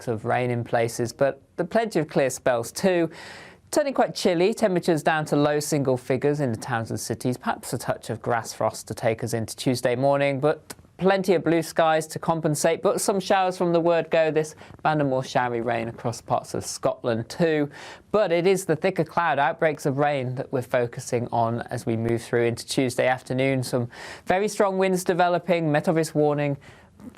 of rain in places, but plenty of clear spells too. Turning quite chilly, temperatures down to low single figures in the towns and cities, perhaps a touch of grass frost to take us into Tuesday morning, but plenty of blue skies to compensate, but some showers from the word go, this band of more showery rain across parts of Scotland too. But it is the thicker cloud outbreaks of rain that we're focusing on as we move through into Tuesday afternoon. Some very strong winds developing, Met Office warning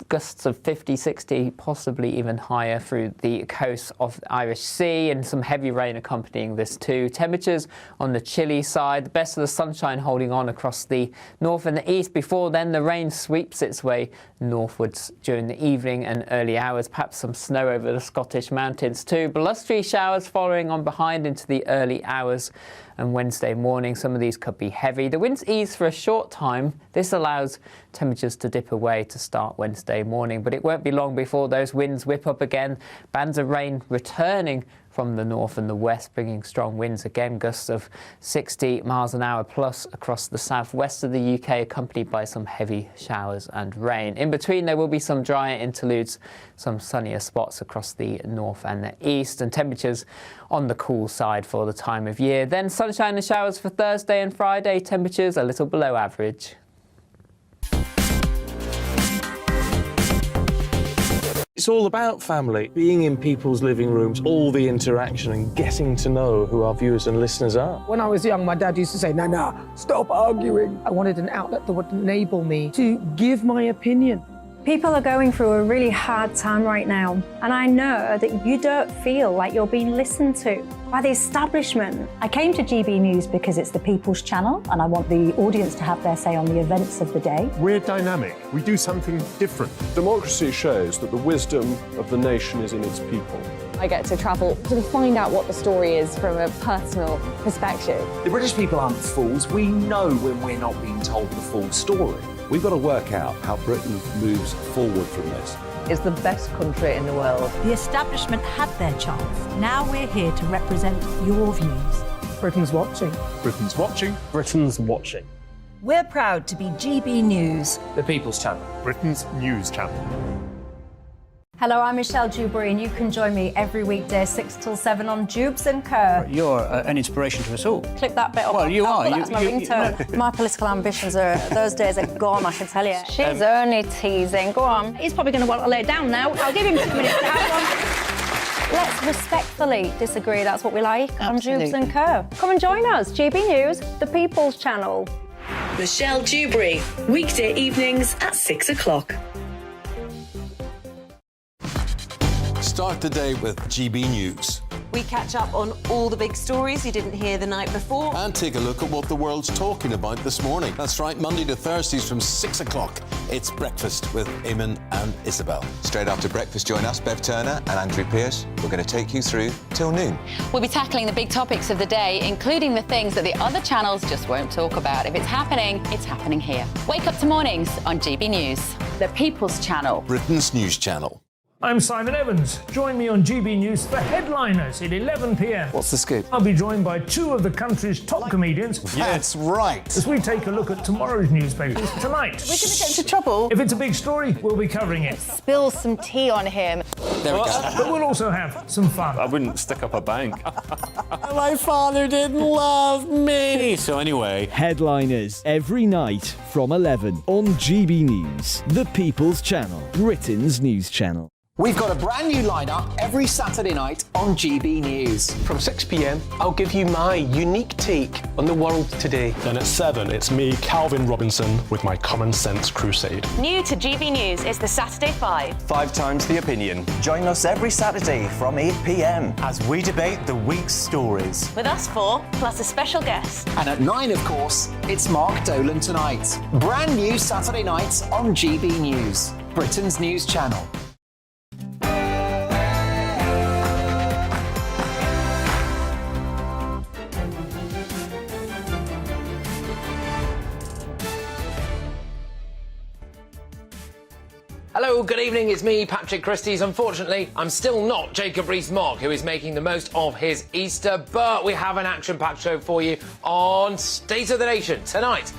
gusts of 50, 60, possibly even higher through the coast of the Irish Sea, and some heavy rain accompanying this too. Temperatures on the chilly side, the best of the sunshine holding on across the north and the east. Before then, the rain sweeps its way northwards during the evening and early hours. Perhaps some snow over the Scottish mountains too. Blustery showers following on behind into the early hours. And Wednesday morning, some of these could be heavy. The winds ease for a short time. This allows temperatures to dip away to start Wednesday morning, but it won't be long before those winds whip up again. Bands of rain returning from the north and the west, bringing strong winds again, gusts of 60 miles an hour plus across the southwest of the UK, accompanied by some heavy showers and rain. In between, there will be some drier interludes, some sunnier spots across the north and the east, and temperatures on the cool side for the time of year. Then sunshine and showers for Thursday and Friday, temperatures a little below average. It's all about family, being in people's living rooms, all the interaction and getting to know who our viewers and listeners are. When I was young, my dad used to say, "Nana, stop arguing." I wanted an outlet that would enable me to give my opinion. People are going through a really hard time right now, and I know that you don't feel like you're being listened to by the establishment. I came to GB News because it's the People's Channel, and I want the audience to have their say on the events of the day. We're dynamic. We do something different. Democracy shows that the wisdom of the nation is in its people. I get to travel to find out what the story is from a personal perspective. The British people aren't fools. We know when we're not being told the full story. We've got to work out how Britain moves forward from this. It's the best country in the world. The establishment had their chance. Now we're here to represent your views. Britain's watching. Britain's watching. Britain's watching. We're proud to be GB News. The People's Channel. Britain's news channel. Hello, I'm Michelle Dewberry, and you can join me every weekday 6 till 7 on Jubes and Kerr. You're an inspiration to us all. Clip that bit up. Well, you are. That's my ringtone. My political ambitions those days are gone, I can tell you. She's only teasing. Go on. He's probably going to want to lay down now. I'll give him 2 minutes to have one. Let's respectfully disagree. That's what we like Absolutely. on Jubes and Kerr. Come and join us. GB News, the People's Channel. Michelle Dewberry, weekday evenings at 6 o'clock. Start the day with GB News. We catch up on all the big stories you didn't hear the night before. And take a look at what the world's talking about this morning. That's right, Monday to Thursdays from 6 o'clock. It's Breakfast with Eamon and Isabel. Straight after breakfast, join us, Bev Turner and Andrew Pearce. We're going to take you through till noon. We'll be tackling the big topics of the day, including the things that the other channels just won't talk about. If it's happening here. Wake up to mornings on GB News, the People's Channel. Britain's news channel. I'm Simon Evans. Join me on GB News for Headliners at 11 p.m. What's the scoop? I'll be joined by 2 of the country's top comedians. That's right. As we take a look at tomorrow's newspapers tonight. We're going to get into trouble. If it's a big story, we'll be covering it. Spill some tea on him. There we go. But we'll also have some fun. I wouldn't stick up a bank. My father didn't love me. So anyway, Headliners every night from 11 on GB News, the People's Channel, Britain's news channel. We've got a brand new lineup every Saturday night on GB News. From 6 p.m, I'll give you my unique take on the world today. Then at 7, it's me, Calvin Robinson, with my Common Sense Crusade. New to GB News is the Saturday 5. 5 times the opinion. Join us every Saturday from 8 p.m. as we debate the week's stories. With us 4, plus a special guest. And at 9, of course, it's Mark Dolan Tonight. Brand new Saturday nights on GB News, Britain's news channel. Hello, good evening, it's me, Patrick Christys. Unfortunately, I'm still not Jacob Rees-Mogg, who is making the most of his Easter, but we have an action-packed show for you on State of the Nation tonight.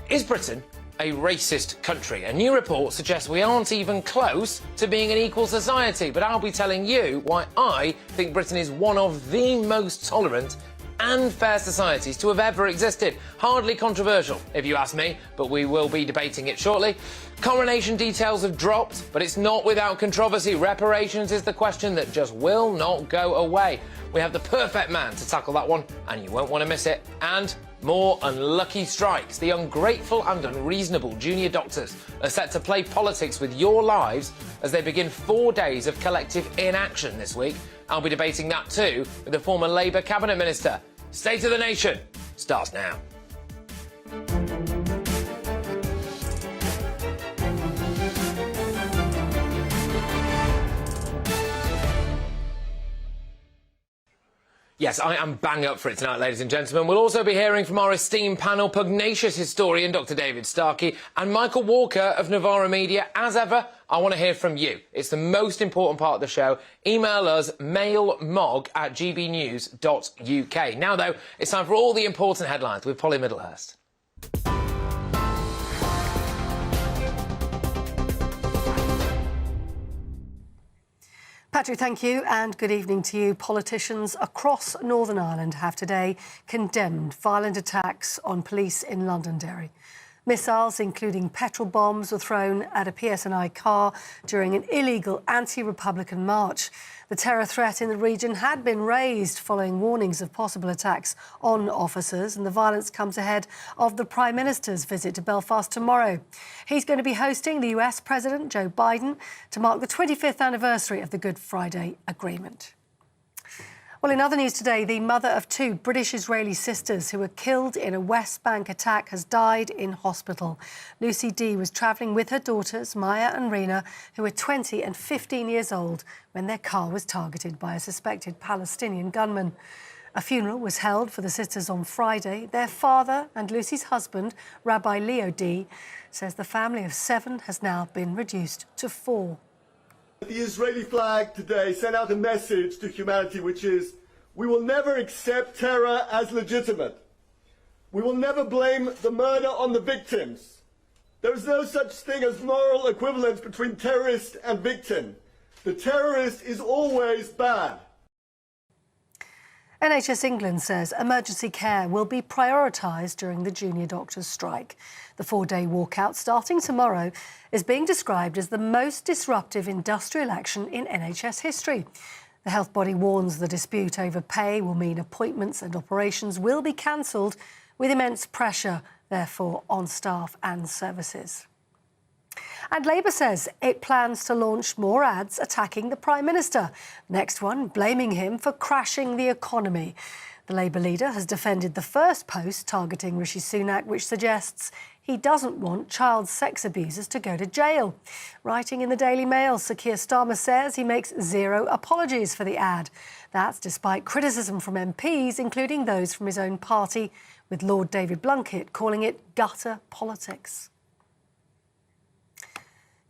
Is Britain a racist country. A new report suggests we aren't even close to being an equal society, but I'll be telling you why I think Britain is one of the most tolerant and fair societies to have ever existed. Hardly controversial, if you ask me, but we will be debating it shortly. Coronation details have dropped, but it's not without controversy. Reparations is the question that just will not go away. We have the perfect man to tackle that one, and you won't want to miss it. And more unlucky strikes. The ungrateful and unreasonable junior doctors are set to play politics with your lives as they begin 4 days of collective inaction this week. I'll be debating that too with the former Labour Cabinet Minister. State of the Nation starts now. Yes, I am bang up for it tonight, ladies and gentlemen. We'll also be hearing from our esteemed panel, pugnacious historian Dr David Starkey and Michael Walker of Novara Media. As ever, I want to hear from you. It's the most important part of the show. Email us mailmog@gbnews.uk. Now, though, it's time for all the important headlines with Polly Middlehurst. Patrick, thank you, and good evening to you. Politicians across Northern Ireland have today condemned violent attacks on police in Londonderry. Missiles, including petrol bombs, were thrown at a PSNI car during an illegal anti-Republican march. The terror threat in the region had been raised following warnings of possible attacks on officers, and the violence comes ahead of the Prime Minister's visit to Belfast tomorrow. He's going to be hosting the US President, Joe Biden, to mark the 25th anniversary of the Good Friday Agreement. Well, in other news today, the mother of 2 British-Israeli sisters who were killed in a West Bank attack has died in hospital. Lucy D was travelling with her daughters, Maya and Rena, who were 20 and 15 years old, when their car was targeted by a suspected Palestinian gunman. A funeral was held for the sisters on Friday. Their father and Lucy's husband, Rabbi Leo D, says the family of 7 has now been reduced to 4. The Israeli flag today sent out a message to humanity, which is, we will never accept terror as legitimate. We will never blame the murder on the victims. There is no such thing as moral equivalence between terrorist and victim. The terrorist is always bad. NHS England says emergency care will be prioritised during the junior doctors' strike. The 4-day walkout starting tomorrow is being described as the most disruptive industrial action in NHS history. The health body warns the dispute over pay will mean appointments and operations will be cancelled, with immense pressure, therefore, on staff and services. And Labour says it plans to launch more ads attacking the Prime Minister. Next one blaming him for crashing the economy. The Labour leader has defended the first post targeting Rishi Sunak, which suggests he doesn't want child sex abusers to go to jail. Writing in the Daily Mail, Sir Keir Starmer says he makes 0 apologies for the ad. That's despite criticism from MPs, including those from his own party, with Lord David Blunkett calling it gutter politics.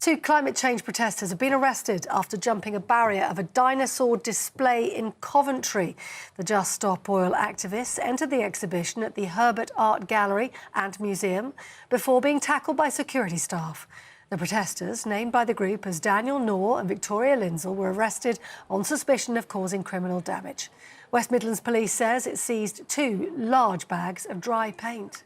2 climate change protesters have been arrested after jumping a barrier of a dinosaur display in Coventry. The Just Stop Oil activists entered the exhibition at the Herbert Art Gallery and Museum before being tackled by security staff. The protesters, named by the group as Daniel Knorr and Victoria Lindsell, were arrested on suspicion of causing criminal damage. West Midlands Police says it seized 2 large bags of dry paint.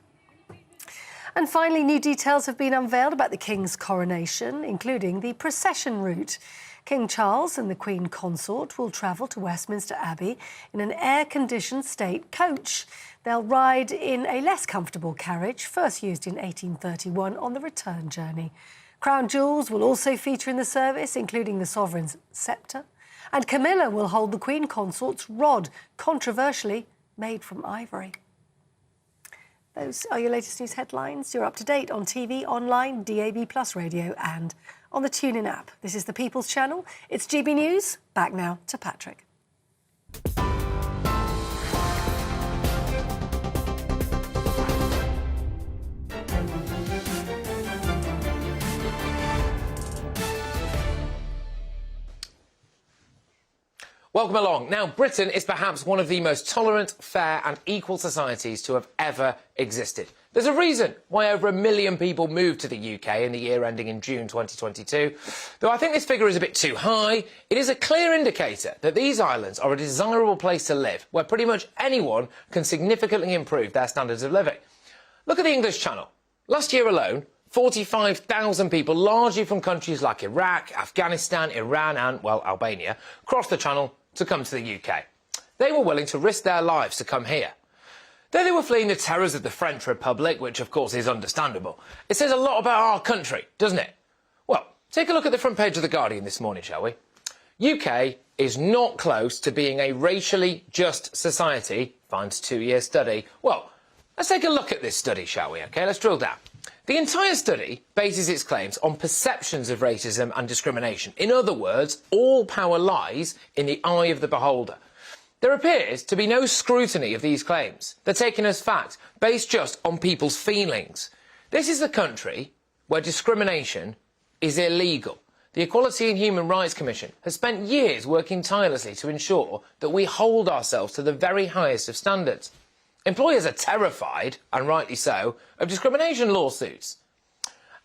And finally, new details have been unveiled about the King's coronation, including the procession route. King Charles and the Queen Consort will travel to Westminster Abbey in an air-conditioned state coach. They'll ride in a less comfortable carriage, first used in 1831 on the return journey. Crown jewels will also feature in the service, including the sovereign's sceptre. And Camilla will hold the Queen Consort's rod, controversially made from ivory. Those are your latest news headlines. You're up to date on TV, online, DAB+ radio and on the TuneIn app. This is the People's Channel. It's GB News. Back now to Patrick. Welcome along. Now, Britain is perhaps one of the most tolerant, fair and equal societies to have ever existed. There's a reason why over 1 million people moved to the UK in the year ending in June 2022. Though I think this figure is a bit too high, it is a clear indicator that these islands are a desirable place to live, where pretty much anyone can significantly improve their standards of living. Look at the English Channel. Last year alone, 45,000 people, largely from countries like Iraq, Afghanistan, Iran and, well, Albania, crossed the Channel to come to the UK. They were willing to risk their lives to come here. Though they were fleeing the terrors of the French Republic, which of course is understandable, it says a lot about our country, doesn't it? Well, take a look at the front page of The Guardian this morning, shall we? UK is not close to being a racially just society, finds 2-year study. Well, let's take a look at this study, shall we? OK, let's drill down. The entire study bases its claims on perceptions of racism and discrimination. In other words, all power lies in the eye of the beholder. There appears to be no scrutiny of these claims. They're taken as fact, based just on people's feelings. This is the country where discrimination is illegal. The Equality and Human Rights Commission has spent years working tirelessly to ensure that we hold ourselves to the very highest of standards. Employers are terrified, and rightly so, of discrimination lawsuits.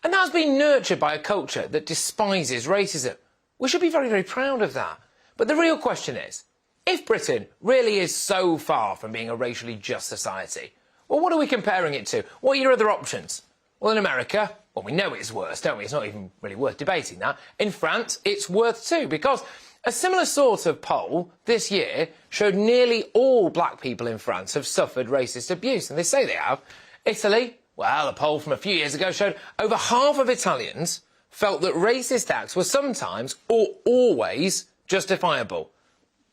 And that's been nurtured by a culture that despises racism. We should be very, very proud of that. But the real question is, if Britain really is so far from being a racially just society, well, what are we comparing it to? What are your other options? Well, in America, well, we know it's worse, don't we? It's not even really worth debating that. In France, it's worth too, because a similar sort of poll this year showed nearly all black people in France have suffered racist abuse, and they say they have. Italy, well, a poll from a few years ago showed over half of Italians felt that racist acts were sometimes or always justifiable.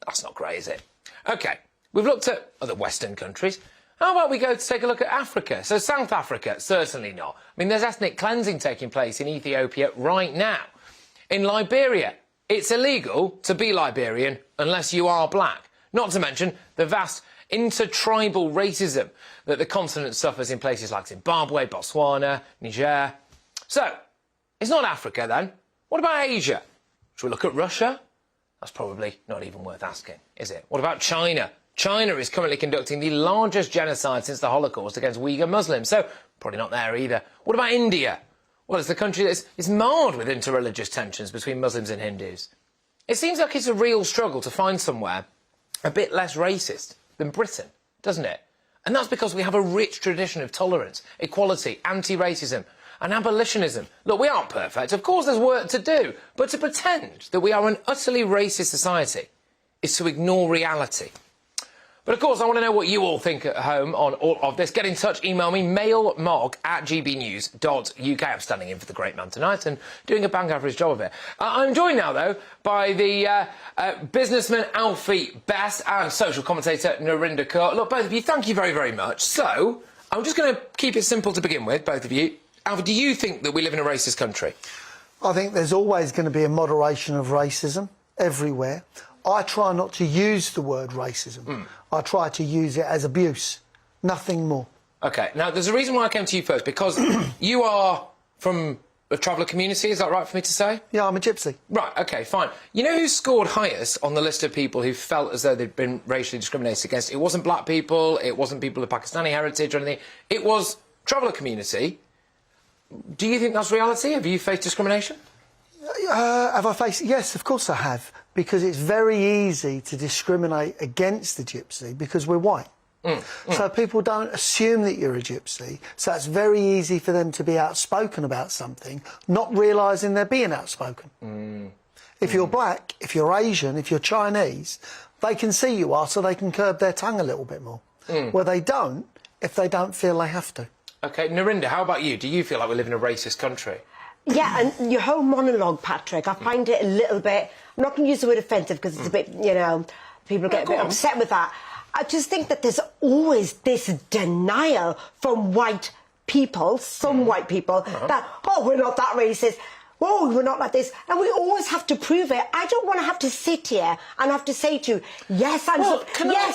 That's not great, is it? OK, we've looked at other Western countries. How about we go to take a look at Africa? So South Africa, certainly not. I mean, there's ethnic cleansing taking place in Ethiopia right now. In Liberia, it's illegal to be Liberian unless you are black. Not to mention the vast intertribal racism that the continent suffers in places like Zimbabwe, Botswana, Niger. So, it's not Africa then. What about Asia? Should we look at Russia? That's probably not even worth asking, is it? What about China? China is currently conducting the largest genocide since the Holocaust against Uyghur Muslims, so probably not there either. What about India? Well, it's the country that is marred with interreligious tensions between Muslims and Hindus. It seems like it's a real struggle to find somewhere a bit less racist than Britain, doesn't it? And that's because we have a rich tradition of tolerance, equality, anti-racism and abolitionism. Look, we aren't perfect. Of course there's work to do. But to pretend that we are an utterly racist society is to ignore reality. But of course, I want to know what you all think at home on all of this. Get in touch, email me, mailmog@gbnews.uk. I'm standing in for the great man tonight and doing a bang average job of it. I'm joined now, though, by the businessman Alfie Best and social commentator Narinder Kaur. Look, both of you, thank you very, very much. So, I'm just going to keep it simple to begin with, both of you. Alfie, do you think that we live in a racist country? I think there's always going to be a moderation of racism everywhere. I try not to use the word racism. I try to use it as abuse, nothing more. OK, now there's a reason why I came to you first, because you are from a traveller community, is that right for me to say? Yeah, I'm a gypsy. Right, OK, fine. You know who scored highest on the list of people who felt as though they'd been racially discriminated against? It wasn't black people, it wasn't people of Pakistani heritage or anything, it was traveller community. Do you think that's reality? Have you faced discrimination? Have I faced... Yes, of course I have, because it's very easy to discriminate against the gypsy because we're white. So people don't assume that you're a gypsy, so it's very easy for them to be outspoken about something, not realising they're being outspoken. If you're black, if you're Asian, if you're Chinese, they can see you are, so they can curb their tongue a little bit more. Where they don't, if they don't feel they have to. OK, Narinder, how about you? Do you feel like we live in a racist country? Yeah, and your whole monologue, Patrick, I find it a little bit... I'm not going to use the word offensive because it's a bit, you know, people get a bit upset with that. I just think that there's always this denial from white people, some white people, that, oh, we're not that racist, oh, we're not like this, and we always have to prove it. I don't want to have to sit here and have to say to you, yes,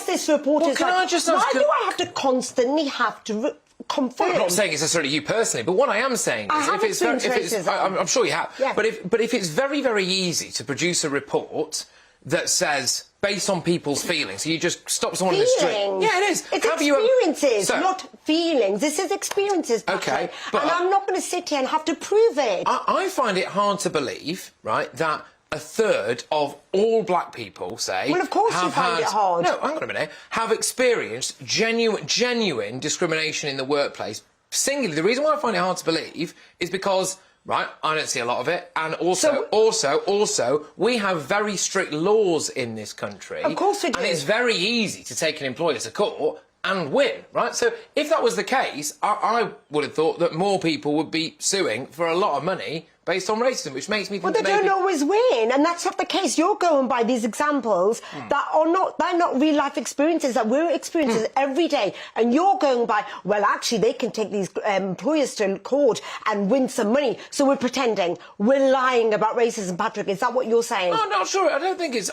this report is like... Why do I have to constantly have to... Confirm. Well, I'm not saying it's necessarily you personally, but what I am saying is, I'm sure you have. Yeah. But if it's very, very easy to produce a report that says based on people's feelings. So you just stop someone in the street. Yeah, it is. It's experiences, not feelings. This is experiences, Patrick. Okay, but and I'm not going to sit here and have to prove it. I find it hard to believe, right, that a third of all black people, say... Well, of course you find it hard. No, hang on a minute. Have experienced genuine discrimination in the workplace. Singularly, the reason why I find it hard to believe is because... Right, I don't see a lot of it, and also, we have very strict laws in this country. Of course we do. And it's very easy to take an employer to court and win, right? So if that was the case, I would have thought that more people would be suing for a lot of money based on racism, which makes me think Well, they don't always win, and that's not the case. You're going by these examples that are they're not real-life experiences, that we're experiencing every day, and you're going by, well, actually, they can take these employers to court and win some money, so we're pretending. We're lying about racism, Patrick. Is that what you're saying? No, I'm not sure. I don't think it's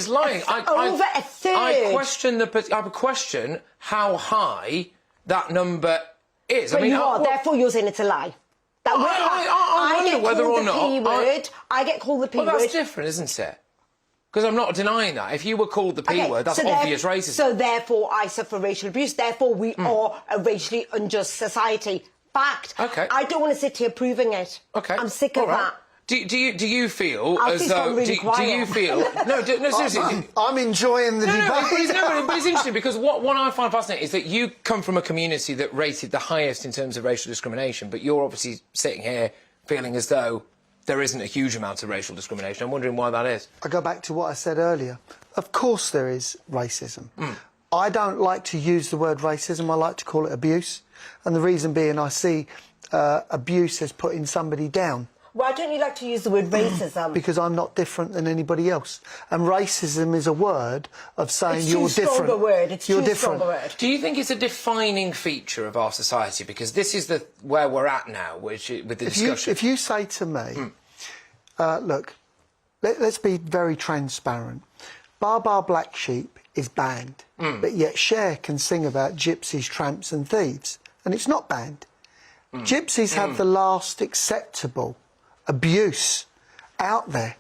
lying. Over a third. I question how high that number is. But therefore you're saying it's a lie. That I wonder whether or not... I get called the P word. Well, that's different, isn't it? Because I'm not denying that. If you were called the P word, that's obvious racism. So therefore I suffer racial abuse. Therefore we are a racially unjust society. Fact. Okay. I don't want to sit here proving it. Okay. I'm sick of that. Do you feel as though... Really do you feel... No, seriously. I'm enjoying the debate. But it's interesting because what I find fascinating is that you come from a community that rated the highest in terms of racial discrimination, but you're obviously sitting here feeling as though there isn't a huge amount of racial discrimination. I'm wondering why that is. I go back to what I said earlier. Of course there is racism. I don't like to use the word racism. I like to call it abuse. And the reason being I see abuse as putting somebody down. Why don't you like to use the word racism? Because I'm not different than anybody else. And racism is a word of saying you're different. It's too strong a word. Do you think it's a defining feature of our society? Because this is where we're at now, with the discussion. If you say to me, look, let's be very transparent. Bar Bar Black Sheep is banned, but yet Cher can sing about gypsies, tramps and thieves, and it's not banned. Gypsies have the last acceptable abuse out there.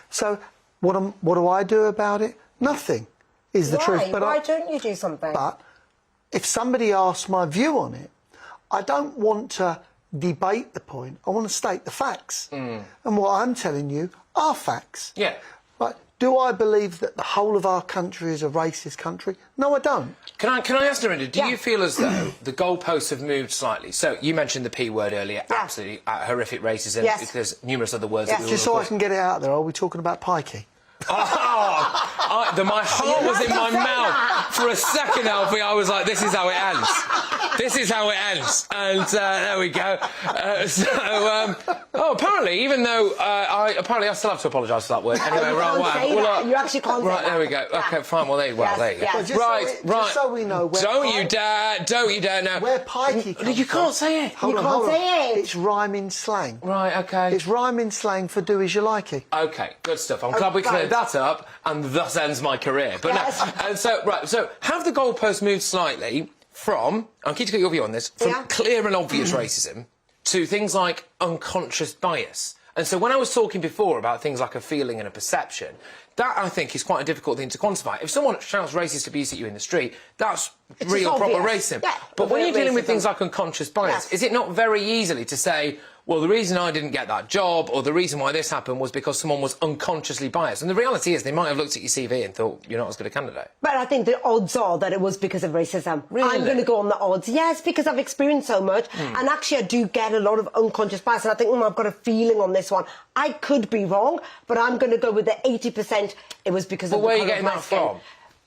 So what do I do about it? Nothing is the truth. But why don't you do something? But if somebody asks my view on it, I don't want to debate the point. I want to state the facts. And what I'm telling you are facts. Yeah. But do I believe that the whole of our country is a racist country? No, I don't. Can I ask Narendra, do you feel as though the goalposts have moved slightly? So you mentioned the P word earlier, absolutely horrific racism. There's numerous other words that we Just so I can get it out there, are we talking about pikey? My heart was in my mouth for a second, Alfie. I was like, this is how it ends. This is how it ends. And there we go. Apparently, even though I still have to apologise for that word. Anyway, you actually can't say that. There we go. OK, fine. Well, there you go. Just so we know where Don't you dare now. Where pikey comes You can't say it. Hold on. It's rhyming slang. Right, OK. It's rhyming slang for do as you likey. OK, good stuff. I'm glad we cleared that up, and thus ends my career. But no, so have the goalposts moved slightly from, I'm keen to get your view on this, from clear and obvious racism to things like unconscious bias? And so when I was talking before about things like a feeling and a perception, that, I think, is quite a difficult thing to quantify. If someone shouts racist abuse at you in the street, that's real, proper racism. Yeah, but when you're dealing with things like unconscious bias, is it not very easily to say, well, the reason I didn't get that job or the reason why this happened was because someone was unconsciously biased? And the reality is they might have looked at your CV and thought, you're not as good a candidate. But I think the odds are that it was because of racism. Really? I'm going to go on the odds. Yes, because I've experienced so much. And actually, I do get a lot of unconscious bias. And I think, I've got a feeling on this one. I could be wrong, but I'm going to go with the 80%. It was because of the where are you getting that from?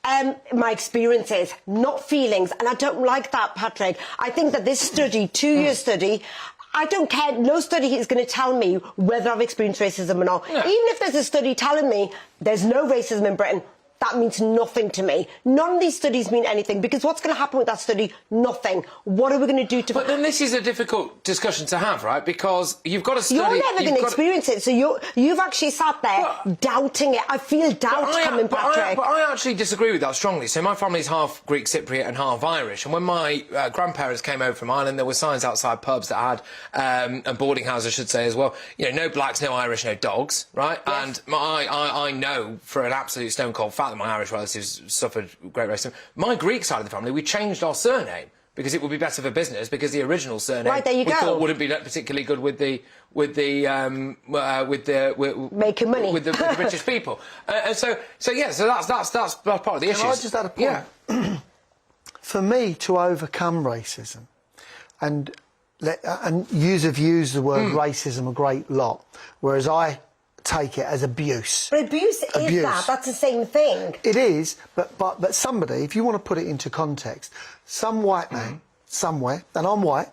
My experiences, not feelings. And I don't like that, Patrick. I think that this study, 2-year study, I don't care. No study is going to tell me whether I've experienced racism or not. No. Even if there's a study telling me there's no racism in Britain, that means nothing to me. None of these studies mean anything, because what's going to happen with that study? Nothing. What are we going to do to... But then this is a difficult discussion to have, right? Because you've got to study... You're never going to experience it, so you've actually sat there doubting it. I feel doubt coming, Patrick. But I actually disagree with that strongly. So my family's half Greek Cypriot and half Irish, and when my grandparents came over from Ireland, there were signs outside pubs that had, and boarding houses, I should say, as well, no blacks, no Irish, no dogs, right? Yes. And I know for an absolute stone-cold fact fact that my Irish relatives suffered great racism. My Greek side of the family, we changed our surname because it would be better for business, because the original surname right, there you we go. thought wouldn't be particularly good with the making money with the British people. So that's part of the issue. Can I just add a point? Yeah. For me to overcome racism, and yous have used the word racism a great lot, whereas I take it as abuse. But abuse is that. That's the same thing. It is, but somebody, if you want to put it into context, some white man somewhere, and I'm white,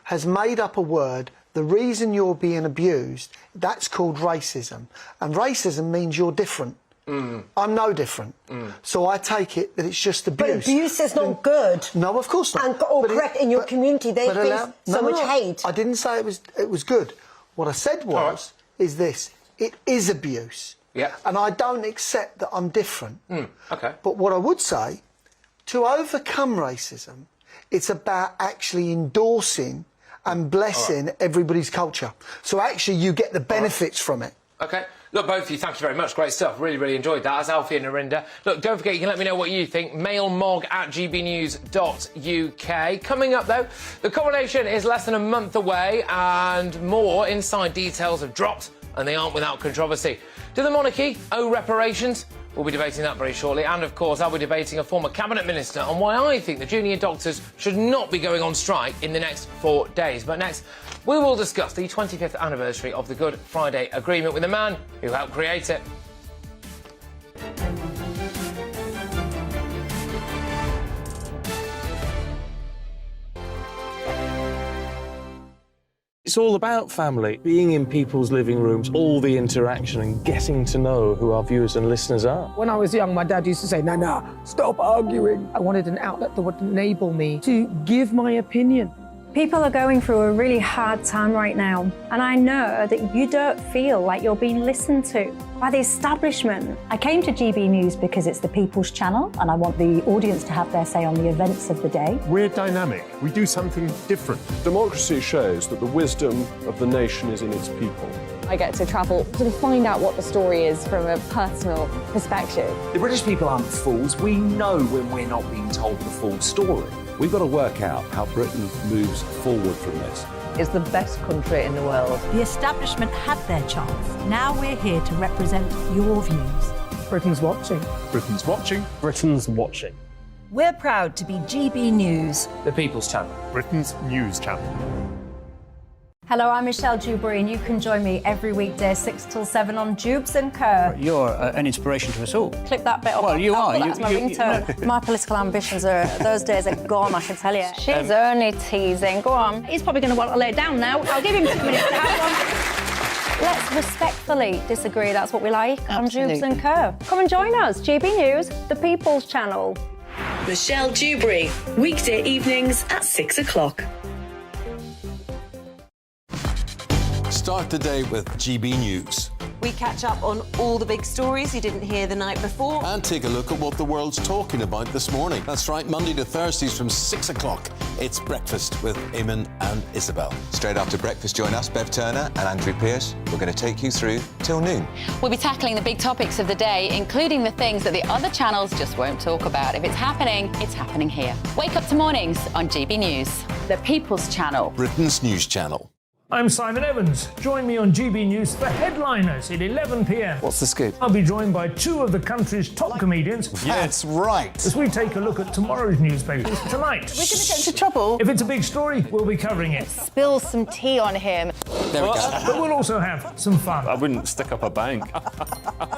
has made up a word. The reason you're being abused, that's called racism, and racism means you're different. I'm no different. So I take it that it's just abuse. But abuse is not good. No, of course not. And correct, in your community, they face so much hate. I didn't say it was good. What I said was, is this: it is abuse. Yeah. And I don't accept that I'm different. Okay. But what I would say, to overcome racism, it's about actually endorsing and blessing everybody's culture. So actually you get the benefits from it. Okay. Look, both of you, thank you very much. Great stuff. Really, really enjoyed that. That's Alfie and Narinda. Look, don't forget, you can let me know what you think. mailmog@gbnews.uk. Coming up, though, the coronation is less than a month away, and more inside details have dropped, and they aren't without controversy. Do the monarchy owe reparations? We'll be debating that very shortly. And, of course, I'll be debating a former cabinet minister on why I think the junior doctors should not be going on strike in the next 4 days. But next, we will discuss the 25th anniversary of the Good Friday Agreement with the man who helped create it. It's all about family, being in people's living rooms, all the interaction and getting to know who our viewers and listeners are. When I was young, my dad used to say, Nana, stop arguing. I wanted an outlet that would enable me to give my opinion. People are going through a really hard time right now, and I know that you don't feel like you're being listened to by the establishment. I came to GB News because it's the People's Channel, and I want the audience to have their say on the events of the day. We're dynamic. We do something different. Democracy shows that the wisdom of the nation is in its people. I get to travel to find out what the story is from a personal perspective. The British people aren't fools. We know when we're not being told the full story. We've got to work out how Britain moves forward from this. It's the best country in the world. The establishment had their chance. Now we're here to represent your views. Britain's watching. Britain's watching. Britain's watching. We're proud to be GB News. The People's Channel. Britain's news channel. Hello, I'm Michelle Dewberry, and you can join me every weekday 6 till 7 on Jubes and Kerr. You're an inspiration to us all. Click that bit up. Well, you are. That's my ringtone. My political ambitions those days are gone, I can tell you. She's only teasing. Go on. He's probably going to want to lay down now. I'll give him 2 minutes to have one. Let's respectfully disagree. That's what we like on Jubes and Kerr. Come and join us. GB News, the People's Channel. Michelle Dewberry, weekday evenings at 6 o'clock. Start the day with GB News. We catch up on all the big stories you didn't hear the night before. And take a look at what the world's talking about this morning. That's right, Monday to Thursdays from 6 o'clock. It's Breakfast with Eamon and Isabel. Straight after breakfast, join us, Bev Turner and Andrew Pearce. We're going to take you through till noon. We'll be tackling the big topics of the day, including the things that the other channels just won't talk about. If it's happening here. Wake up to mornings on GB News, the People's Channel. Britain's news channel. I'm Simon Evans. Join me on GB News for Headliners at 11 p.m. What's the scoop? I'll be joined by 2 of the country's top comedians. That's right. As we take a look at tomorrow's newspapers tonight. We're going to get into trouble. If it's a big story, we'll be covering it. Spill some tea on him. There we go. But we'll also have some fun. I wouldn't stick up a bank.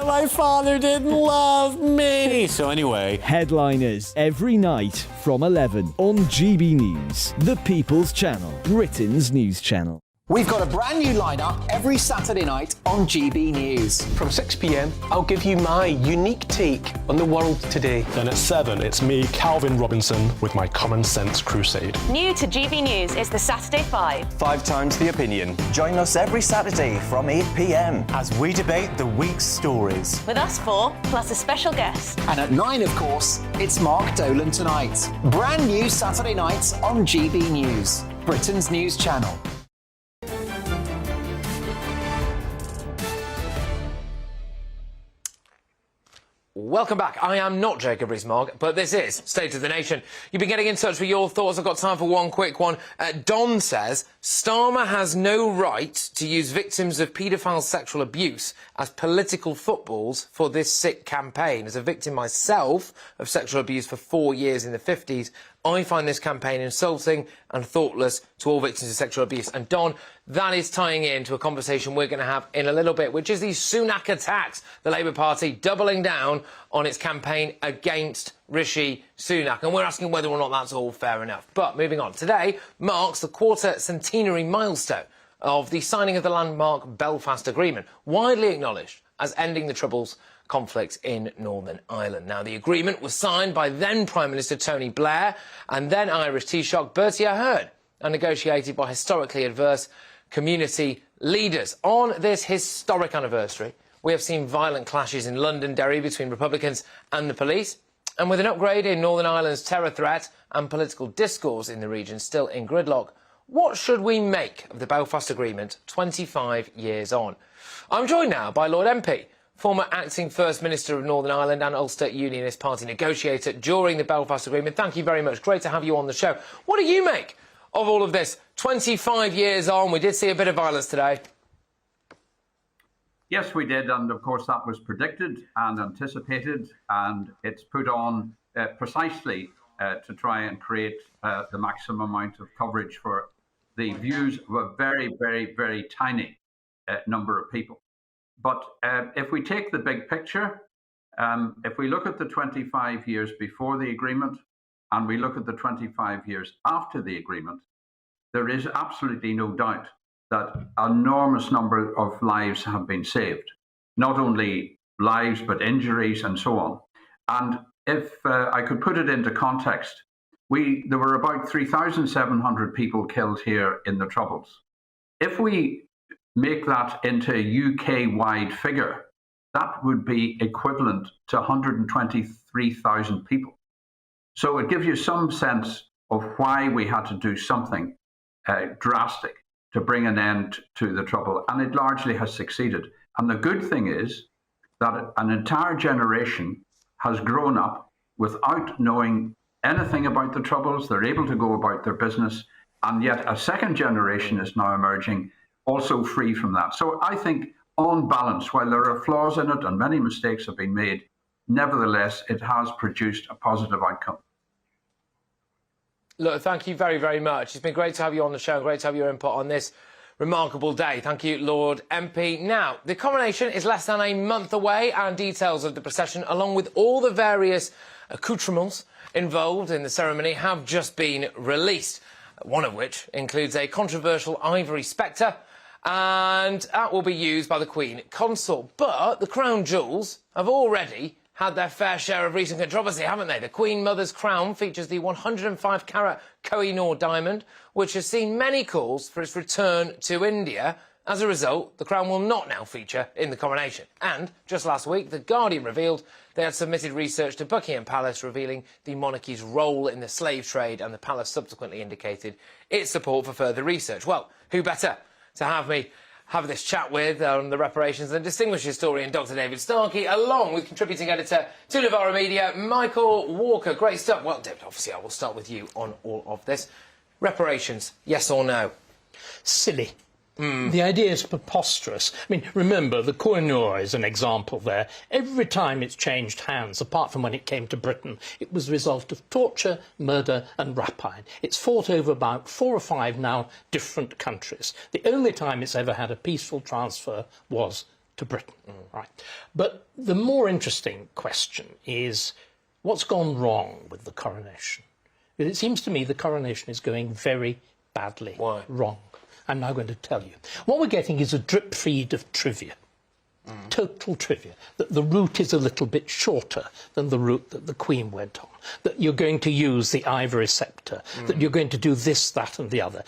My father didn't love me. So anyway. Headliners every night from 11 on GB News, the People's Channel, Britain's news channel. We've got a brand new lineup every Saturday night on GB News. From 6 p.m, I'll give you my unique take on the world today. Then at 7, it's me, Calvin Robinson, with my Common Sense Crusade. New to GB News is the Saturday 5. 5 times the opinion. Join us every Saturday from 8 p.m. as we debate the week's stories. With us 4, plus a special guest. And at 9, of course, it's Mark Dolan Tonight. Brand new Saturday nights on GB News, Britain's news channel. welcome back. I am not Jacob Rees-Mogg, but this is State of the Nation. You've been getting in touch with your thoughts. I've got time for one quick one. Don says, Starmer has no right to use victims of paedophile sexual abuse as political footballs for this sick campaign. As a victim myself of sexual abuse for 4 years in the 50s, I find this campaign insulting and thoughtless to all victims of sexual abuse. And Don, that is tying into a conversation we're going to have in a little bit, which is these Sunak attacks. The Labour Party doubling down on its campaign against Rishi Sunak. And we're asking whether or not that's all fair enough. But moving on, today marks the quarter centenary milestone of the signing of the landmark Belfast Agreement, widely acknowledged as ending the Troubles conflict in Northern Ireland. Now, the agreement was signed by then Prime Minister Tony Blair and then Irish Taoiseach Bertie Ahern and negotiated by historically adverse community leaders. On this historic anniversary, we have seen violent clashes in Londonderry between Republicans and the police, and with an upgrade in Northern Ireland's terror threat and political discourse in the region still in gridlock, what should we make of the Belfast Agreement 25 years on? I'm joined now by Lord MP, former acting First Minister of Northern Ireland and Ulster Unionist Party negotiator during the Belfast Agreement. Thank you very much. Great to have you on the show. What do you make of all of this? 25 years on, we did see a bit of violence today. Yes, we did, and of course that was predicted and anticipated, and it's put on precisely to try and create the maximum amount of coverage for the views of a very, very, very tiny number of people. But if we take the big picture, if we look at the 25 years before the agreement and we look at the 25 years after the agreement, there is absolutely no doubt that an enormous number of lives have been saved. Not only lives, but injuries and so on. And if I could put it into context, there were about 3,700 people killed here in the Troubles. If we make that into a UK-wide figure, that would be equivalent to 123,000 people. So it gives you some sense of why we had to do something drastic to bring an end to the Trouble, and it largely has succeeded. And the good thing is that an entire generation has grown up without knowing anything about the Troubles. They're able to go about their business, and yet a second generation is now emerging also free from that. So I think, on balance, while there are flaws in it and many mistakes have been made, nevertheless, it has produced a positive outcome. Look, thank you very, very much. It's been great to have you on the show, great to have your input on this remarkable day. Thank you, Lord MP. Now, the coronation is less than a month away, and details of the procession, along with all the various accoutrements involved in the ceremony, have just been released, one of which includes a controversial ivory spectre, and that will be used by the Queen Consort. But the crown jewels have already had their fair share of recent controversy, haven't they? The Queen Mother's crown features the 105-carat Koh-i-Noor diamond, which has seen many calls for its return to India. As a result, the crown will not now feature in the coronation. And just last week, The Guardian revealed they had submitted research to Buckingham Palace revealing the monarchy's role in the slave trade, and the palace subsequently indicated its support for further research. Well, who better to have me have this chat with on the reparations than distinguished historian Dr. David Starkey, along with contributing editor to Novara Media, Michael Walker. Great stuff. Well, David, obviously I will start with you on all of this. Reparations, yes or no? Silly. The idea is preposterous. I mean, remember, the Koh-i-Noor is an example there. Every time it's changed hands, apart from when it came to Britain, it was the result of torture, murder and rapine. It's fought over about 4 or 5 now different countries. The only time it's ever had a peaceful transfer was to Britain. Right. But the more interesting question is, what's gone wrong with the coronation? It seems to me the coronation is going very badly wrong. I'm now going to tell you. What we're getting is a drip feed of trivia. Total trivia. That the route is a little bit shorter than the route that the Queen went on. That you're going to use the ivory sceptre. That you're going to do this, that and the other.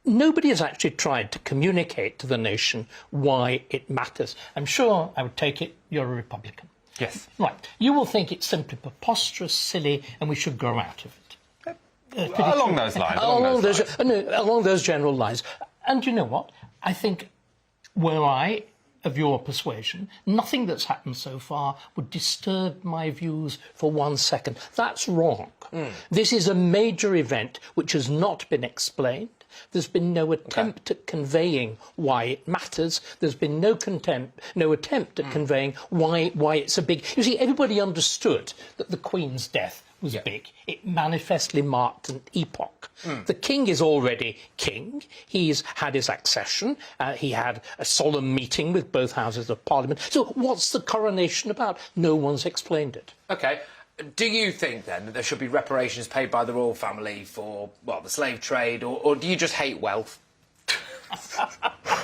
Nobody has actually tried to communicate to the nation why it matters. I'm sure, I would take it, you're a Republican. Yes. Right. You will think it's simply preposterous, silly, and we should grow out of it. Along those lines. Along those general lines. And you know what? I think, were I of your persuasion, nothing that's happened so far would disturb my views for 1 second. That's wrong. This is a major event which has not been explained. There's been no attempt at conveying why it matters. There's been no attempt at conveying why it's a big... You see, everybody understood that the Queen's death was big. It manifestly marked an epoch. The king is already king. He's had his accession. He had a solemn meeting with both houses of Parliament. So what's the coronation about? No one's explained it. OK. Do you think, then, that there should be reparations paid by the royal family for, well, the slave trade, or do you just hate wealth? Is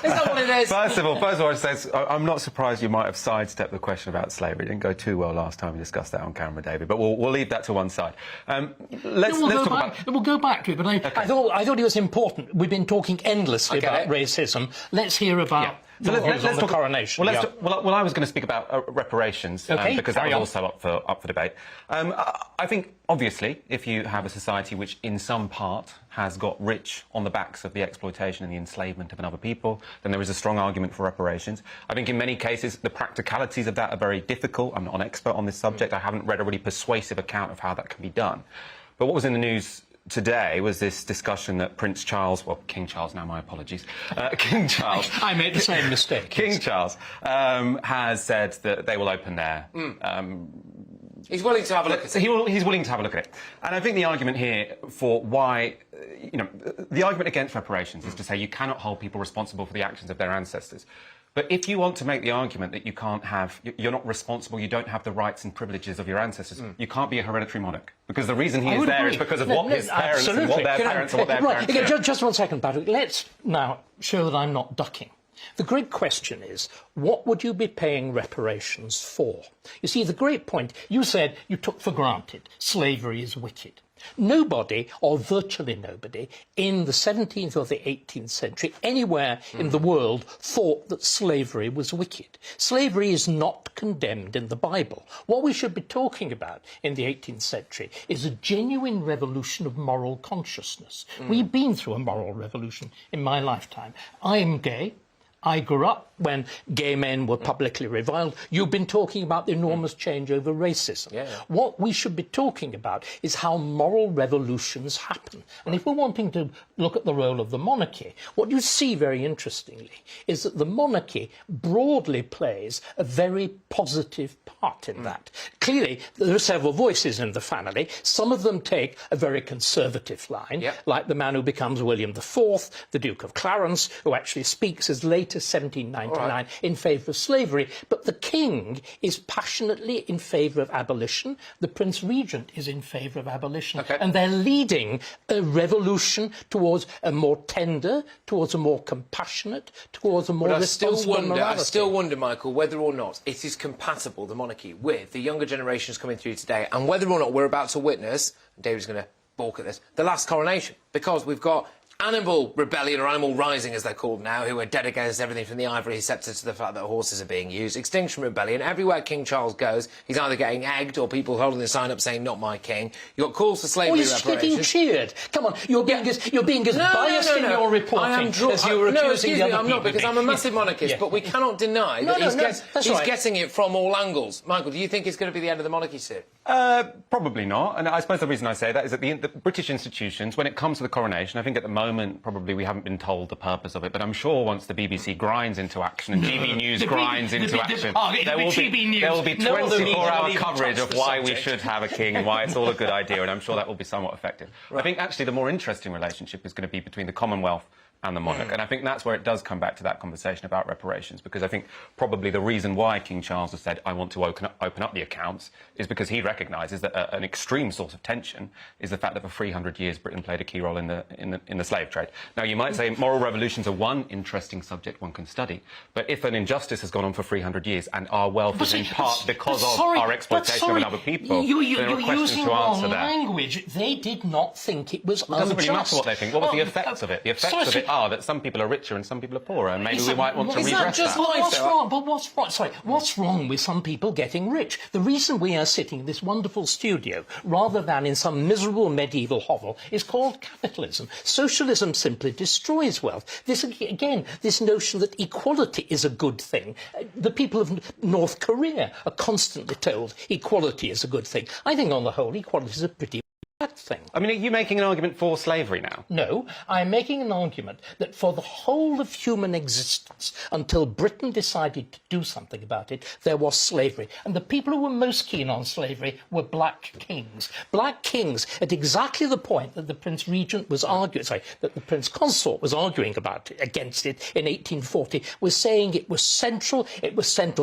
that what it is? First of all, I'm not surprised you might have sidestepped the question about slavery. It didn't go too well last time we discussed that on camera, David, but we'll leave that to one side. We'll go back to it, but I thought it was important. We've been talking endlessly about racism. Let's hear about... So let's talk talk coronation. Well, I was going to speak about reparations because that was also up for debate. I think, obviously, if you have a society which, in some part, has got rich on the backs of the exploitation and the enslavement of another people, then there is a strong argument for reparations. I think in many cases the practicalities of that are very difficult. I'm not an expert on this subject. I haven't read a really persuasive account of how that can be done. But what was in the news today was this discussion that Prince Charles, well, King Charles now, my apologies, King Charles... I made the same mistake. King Charles has said that they will open their... He's willing to have a look at it. He's willing to have a look at it. And I think the argument here for why... the argument against reparations is to say you cannot hold people responsible for the actions of their ancestors. But if you want to make the argument that you can't have, you're not responsible, you don't have the rights and privileges of your ancestors, you can't be a hereditary monarch. Because the reason he is there is because of what his parents and what their parents and what their parents did. Just 1 second, Patrick. Let's now show that I'm not ducking. The great question is, what would you be paying reparations for? You see, the great point, you said you took for granted slavery is wicked. Nobody, or virtually nobody, in the 17th or the 18th century, anywhere in the world, thought that slavery was wicked. Slavery is not condemned in the Bible. What we should be talking about in the 18th century is a genuine revolution of moral consciousness. We've been through a moral revolution in my lifetime. I am gay. I grew up when gay men were publicly reviled. You've been talking about the enormous change over racism. What we should be talking about is how moral revolutions happen. And if we're wanting to look at the role of the monarchy, what you see very interestingly is that the monarchy broadly plays a very positive part in that. Clearly, there are several voices in the family. Some of them take a very conservative line, like the man who becomes William IV, the Duke of Clarence, who actually speaks as late as 1799 in favour of slavery. But the king is passionately in favour of abolition. The Prince Regent is in favour of abolition. And they're leading a revolution towards a more tender, towards a more compassionate, towards a more responsible morality. I still wonder, Michael, whether or not it is compatible, the monarchy, with the younger generations coming through today, and whether or not we're about to witness, David's going to balk at this, the last coronation. Because we've got animal rebellion, or animal rising as they're called now, who are dead against everything from the ivory sceptre to the fact that horses are being used. Extinction rebellion. Everywhere King Charles goes, he's either getting egged or people holding the sign up saying, "Not my king." You've got calls for slavery reparations. You're getting cheered. Come on, you're being as biased in your reporting as you were accusing the other people. I'm not, because I'm a massive monarchist, but we cannot deny that he's getting it from all angles. Michael, do you think it's going to be the end of the monarchy soon? Probably not. And I suppose the reason I say that is that the British institutions, when it comes to the coronation, I think at the moment probably we haven't been told the purpose of it, but I'm sure once the BBC grinds into action and GB grinds into action, there will be 24-hour coverage of why we should have a king and why it's all a good idea, and I'm sure that will be somewhat effective. I think actually the more interesting relationship is going to be between the Commonwealth and the monarch. And I think that's where it does come back to that conversation about reparations, because I think probably the reason why King Charles has said, "I want to open up the accounts," is because he recognises that an extreme source of tension is the fact that for 300 years Britain played a key role in the slave trade. Now, you might say moral revolutions are one interesting subject one can study, but if an injustice has gone on for 300 years and our wealth is in part because of our exploitation of another people, there are questions to answer that. Language. They did not think it was unjust. It doesn't really matter what they think. What was the effects of it? The effects of it that some people are richer and some people are poorer, and maybe we might want to redress that. What's wrong with some people getting rich? The reason we are sitting in this wonderful studio rather than in some miserable medieval hovel is called capitalism. Socialism simply destroys wealth. This notion that equality is a good thing. The people of North Korea are constantly told equality is a good thing. I think on the whole equality is a pretty bad thing. I mean, are you making an argument for slavery now? No, I'm making an argument that for the whole of human existence, until Britain decided to do something about it, there was slavery. And the people who were most keen on slavery were black kings. Black kings, at exactly the point that the Prince Regent was arguing, that the Prince Consort was arguing against it in 1840, was saying it was central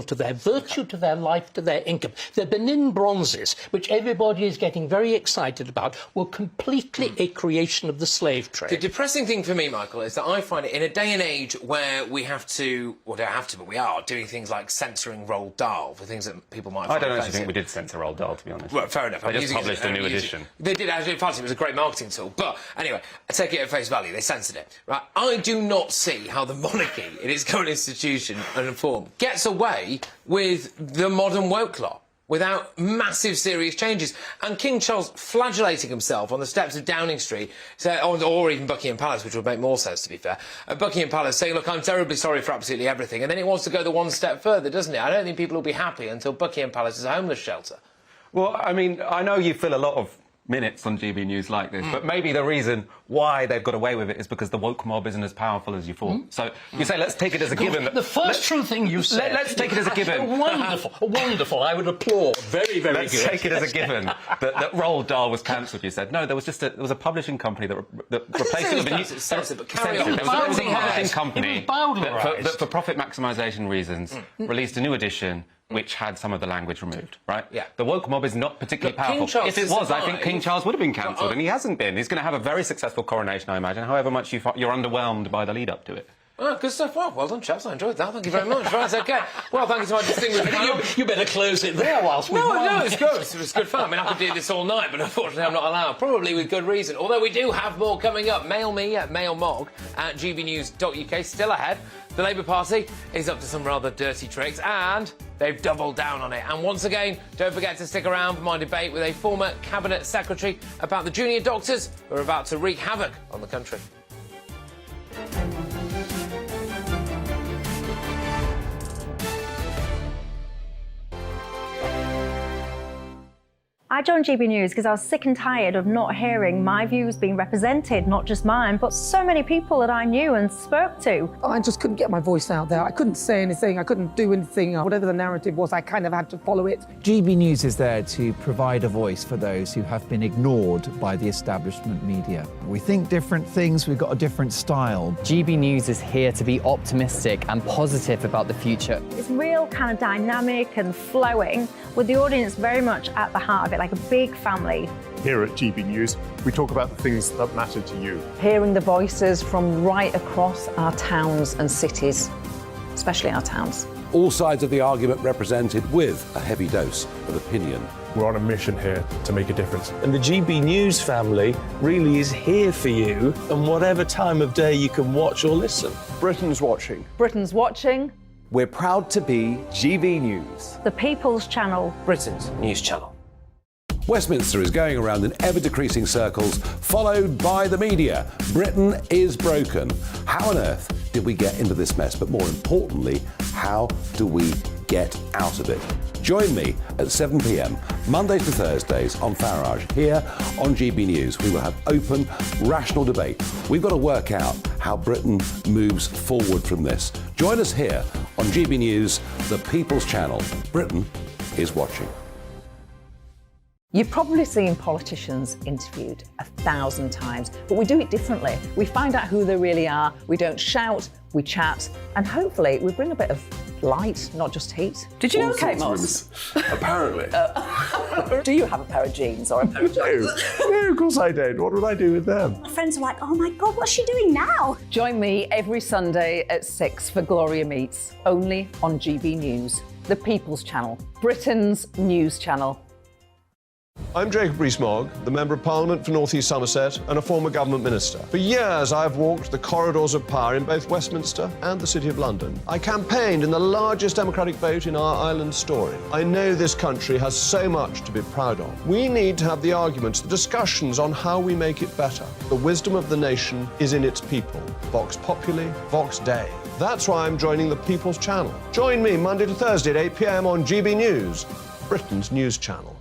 to their virtue, to their life, to their income. The Benin bronzes, which everybody is getting very excited about, were completely a creation of the slave trade. The depressing thing for me, Michael, is that I find it in a day and age where we have to, well, don't have to, but we are doing things like censoring Roald Dahl for things that people might find I don't actually offensive. think we did censor Roald Dahl, to be honest. Well, fair enough. They just published a new edition. They did actually. In fact, it was a great marketing tool. But anyway, I take it at face value. They censored it. Right? I do not see how the monarchy, in its current institution and form, gets away with the modern woke lot without massive, serious changes. And King Charles flagellating himself on the steps of Downing Street, or even Buckingham Palace, which would make more sense, to be fair. Buckingham Palace saying, look, I'm terribly sorry for absolutely everything. And then it wants to go the one step further, doesn't it? I don't think people will be happy until Buckingham Palace is a homeless shelter. Well, I mean, I know you fill a lot of minutes on GB News like this, but maybe the reason why they've got away with it is because the woke mob isn't as powerful as you thought. So you say, let's take it as a given. The first true thing you said. Let's take it as a given. Wonderful. I would applaud. Very, very let's good. Let's take it as a given that Roald Dahl was cancelled. You said no. There was a publishing company that replaced it with a new. There was a publishing company that, for profit maximisation reasons, released a new edition which had some of the language removed, right? Yeah. The woke mob is not particularly powerful. If it was, I think King Charles would have been cancelled, and he hasn't been. He's going to have a very successful coronation, I imagine, however much you're underwhelmed by the lead-up to it. Oh, good stuff. Well done, chaps. I enjoyed that. Thank you very much. Right, okay. Well, thank you to my distinguished panel. You better close it there whilst we No, it's good. It was good fun. I mean, I could do this all night, but unfortunately I'm not allowed. Probably with good reason. Although we do have more coming up. Mail me at mailmog at gbnews.uk. Still ahead. The Labour Party is up to some rather dirty tricks, and they've doubled down on it. And once again, don't forget to stick around for my debate with a former Cabinet Secretary about the junior doctors who are about to wreak havoc on the country. I joined GB News because I was sick and tired of not hearing my views being represented, not just mine, but so many people that I knew and spoke to. I just couldn't get my voice out there. I couldn't say anything. I couldn't do anything. Whatever the narrative was, I kind of had to follow it. GB News is there to provide a voice for those who have been ignored by the establishment media. We think different things, we've got a different style. GB News is here to be optimistic and positive about the future. It's real kind of dynamic and flowing, with the audience very much at the heart of it, like a big family. Here at GB News, we talk about the things that matter to you. Hearing the voices from right across our towns and cities, especially our towns. All sides of the argument represented with a heavy dose of opinion. We're on a mission here to make a difference. And the GB News family really is here for you, and whatever time of day you can watch or listen. Britain's watching. Britain's watching. We're proud to be GB News. The People's Channel. Britain's news channel. Westminster is going around in ever-decreasing circles, followed by the media. Britain is broken. How on earth did we get into this mess? But more importantly, how do we get out of it? Join me at 7 p.m, Mondays to Thursdays on Farage, here on GB News. We will have open, rational debate. We've got to work out how Britain moves forward from this. Join us here on GB News, the People's Channel. Britain is watching. You've probably seen politicians interviewed 1,000 times, but we do it differently. We find out who they really are, we don't shout, we chat, and hopefully we bring a bit of light, not just heat. Did you know Kate Moss? Apparently. Do you have a pair of jeans or a pair of jeans? No, of course I don't. What would I do with them? My friends are like, oh my God, what's she doing now? Join me every Sunday at 6 for Gloria Meets, only on GB News, the People's Channel, Britain's news channel. I'm Jacob Rees-Mogg, the Member of Parliament for North East Somerset and a former government minister. For years, I have walked the corridors of power in both Westminster and the City of London. I campaigned in the largest democratic vote in our island story. I know this country has so much to be proud of. We need to have the arguments, the discussions on how we make it better. The wisdom of the nation is in its people. Vox Populi, Vox Dei. That's why I'm joining the People's Channel. Join me Monday to Thursday at 8 p.m. on GB News, Britain's news channel.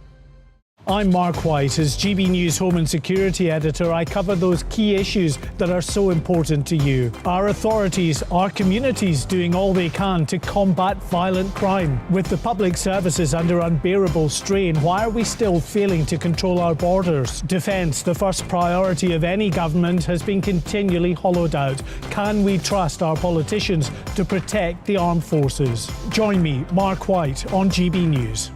I'm Mark White. As GB News Home and Security Editor, I cover those key issues that are so important to you. Our authorities, our communities doing all they can to combat violent crime. With the public services under unbearable strain, why are we still failing to control our borders? Defence, the first priority of any government, has been continually hollowed out. Can we trust our politicians to protect the armed forces? Join me, Mark White, on GB News.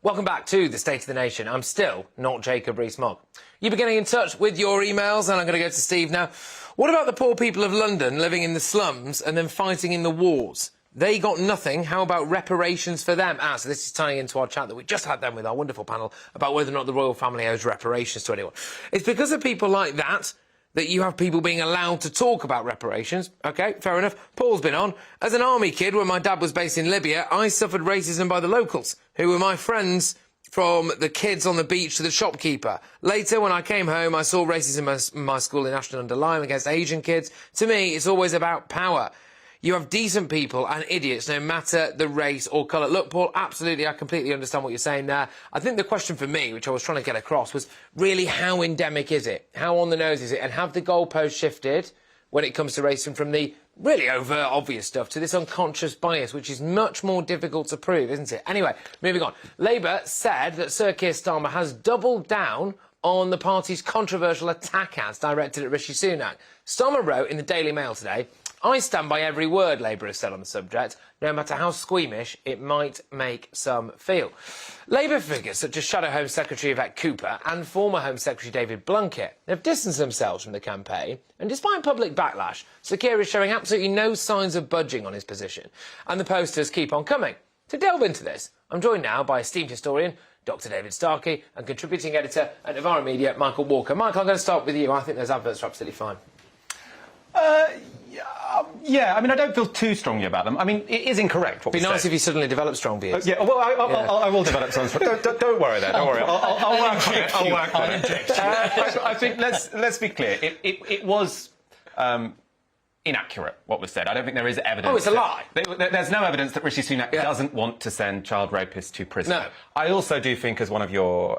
Welcome back to the State of the Nation. I'm still not Jacob Rees-Mogg. You've been getting in touch with your emails, and I'm going to go to Steve now. What about the poor people of London living in the slums and then fighting in the wars? They got nothing. How about reparations for them? So this is tying into our chat that we just had then with our wonderful panel about whether or not the royal family owes reparations to anyone. It's because of people like that that you have people being allowed to talk about reparations. OK, fair enough. Paul's been on. As an army kid, when my dad was based in Libya, I suffered racism by the locals, who were my friends, from the kids on the beach to the shopkeeper. Later, when I came home, I saw racism in my school in Ashton under Lyme against Asian kids. To me, it's always about power. You have decent people and idiots, no matter the race or colour. Look, Paul, absolutely, I completely understand what you're saying there. I think the question for me, which I was trying to get across, was really how endemic is it? How on the nose is it? And have the goalposts shifted when it comes to racism from the really overt, obvious stuff to this unconscious bias, which is much more difficult to prove, isn't it? Anyway, moving on. Labour said that Sir Keir Starmer has doubled down on the party's controversial attack ads directed at Rishi Sunak. Starmer wrote in the Daily Mail today, I stand by every word Labour has said on the subject, no matter how squeamish it might make some feel. Labour figures such as Shadow Home Secretary Yvette Cooper and former Home Secretary David Blunkett have distanced themselves from the campaign, and despite public backlash, Sir Keir is showing absolutely no signs of budging on his position, and the posters keep on coming. To delve into this, I'm joined now by esteemed historian Dr David Starkey and contributing editor at Novara Media, Michael Walker. Michael, I'm going to start with you. I think those adverts are absolutely fine. Yeah, I mean, I don't feel too strongly about them. I mean, it is incorrect what we say. It'd be nice if you suddenly developed strong views. Yeah, well, I will develop some. Don't worry there, don't worry. I'll work on it. I'll work on it. I think, let's be clear, it was inaccurate, what was said. I don't think there is evidence. Oh, it's a lie. There's no evidence that Rishi Sunak doesn't want to send child rapists to prison. No. I also do think, as one of your,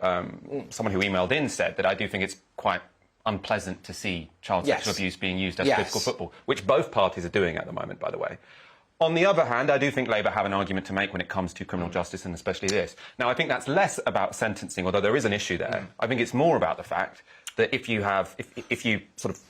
someone who emailed in said, that I do think it's quite unpleasant to see child sexual abuse being used as political football, which both parties are doing at the moment, by the way. On the other hand, I do think Labour have an argument to make when it comes to criminal justice, and especially this. Now, I think that's less about sentencing, although there is an issue there. I think it's more about the fact that if you sort of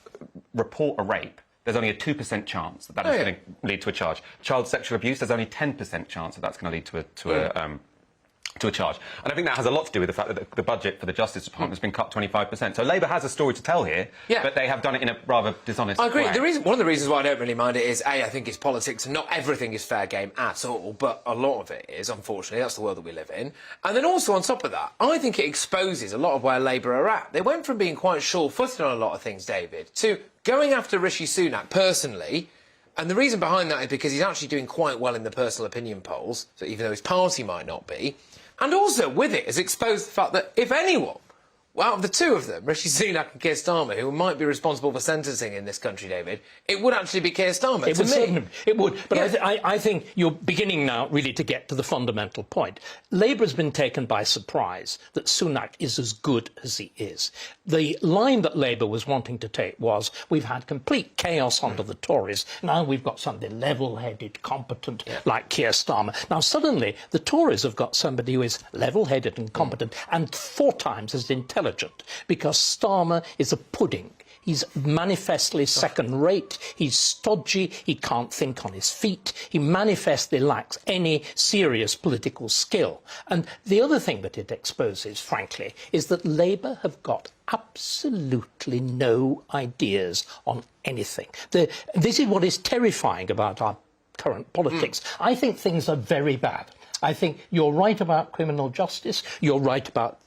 report a rape, there's only a 2% chance that is going to lead to a charge. Child sexual abuse, there's only 10% chance that that's going to lead to a charge. And I think that has a lot to do with the fact that the budget for the Justice Department has been cut 25%. So Labour has a story to tell here, but they have done it in a rather dishonest way. I agree. One of the reasons why I don't really mind it is, I think it's politics, and not everything is fair game at all, but a lot of it is, unfortunately. That's the world that we live in. And then also, on top of that, I think it exposes a lot of where Labour are at. They went from being quite sure-footed on a lot of things, David, to going after Rishi Sunak personally. And the reason behind that is because he's actually doing quite well in the personal opinion polls, so even though his party might not be. And also, with it, has exposed the fact that, if anyone, out of the two of them, Rishi Sunak and Keir Starmer, who might be responsible for sentencing in this country, David, it would actually be Keir Starmer. It would. But I think you're beginning now really to get to the fundamental point. Labour's been taken by surprise that Sunak is as good as he is. The line that Labour was wanting to take was, we've had complete chaos under the Tories. Now we've got somebody level-headed, competent, like Keir Starmer. Now suddenly the Tories have got somebody who is level-headed and competent and 4 times as intelligent, because Starmer is a pudding. He's manifestly second-rate, he's stodgy, he can't think on his feet, he manifestly lacks any serious political skill. And the other thing that it exposes, frankly, is that Labour have got absolutely no ideas on anything. This is what is terrifying about our current politics. I think things are very bad. I think you're right about criminal justice. You're right about...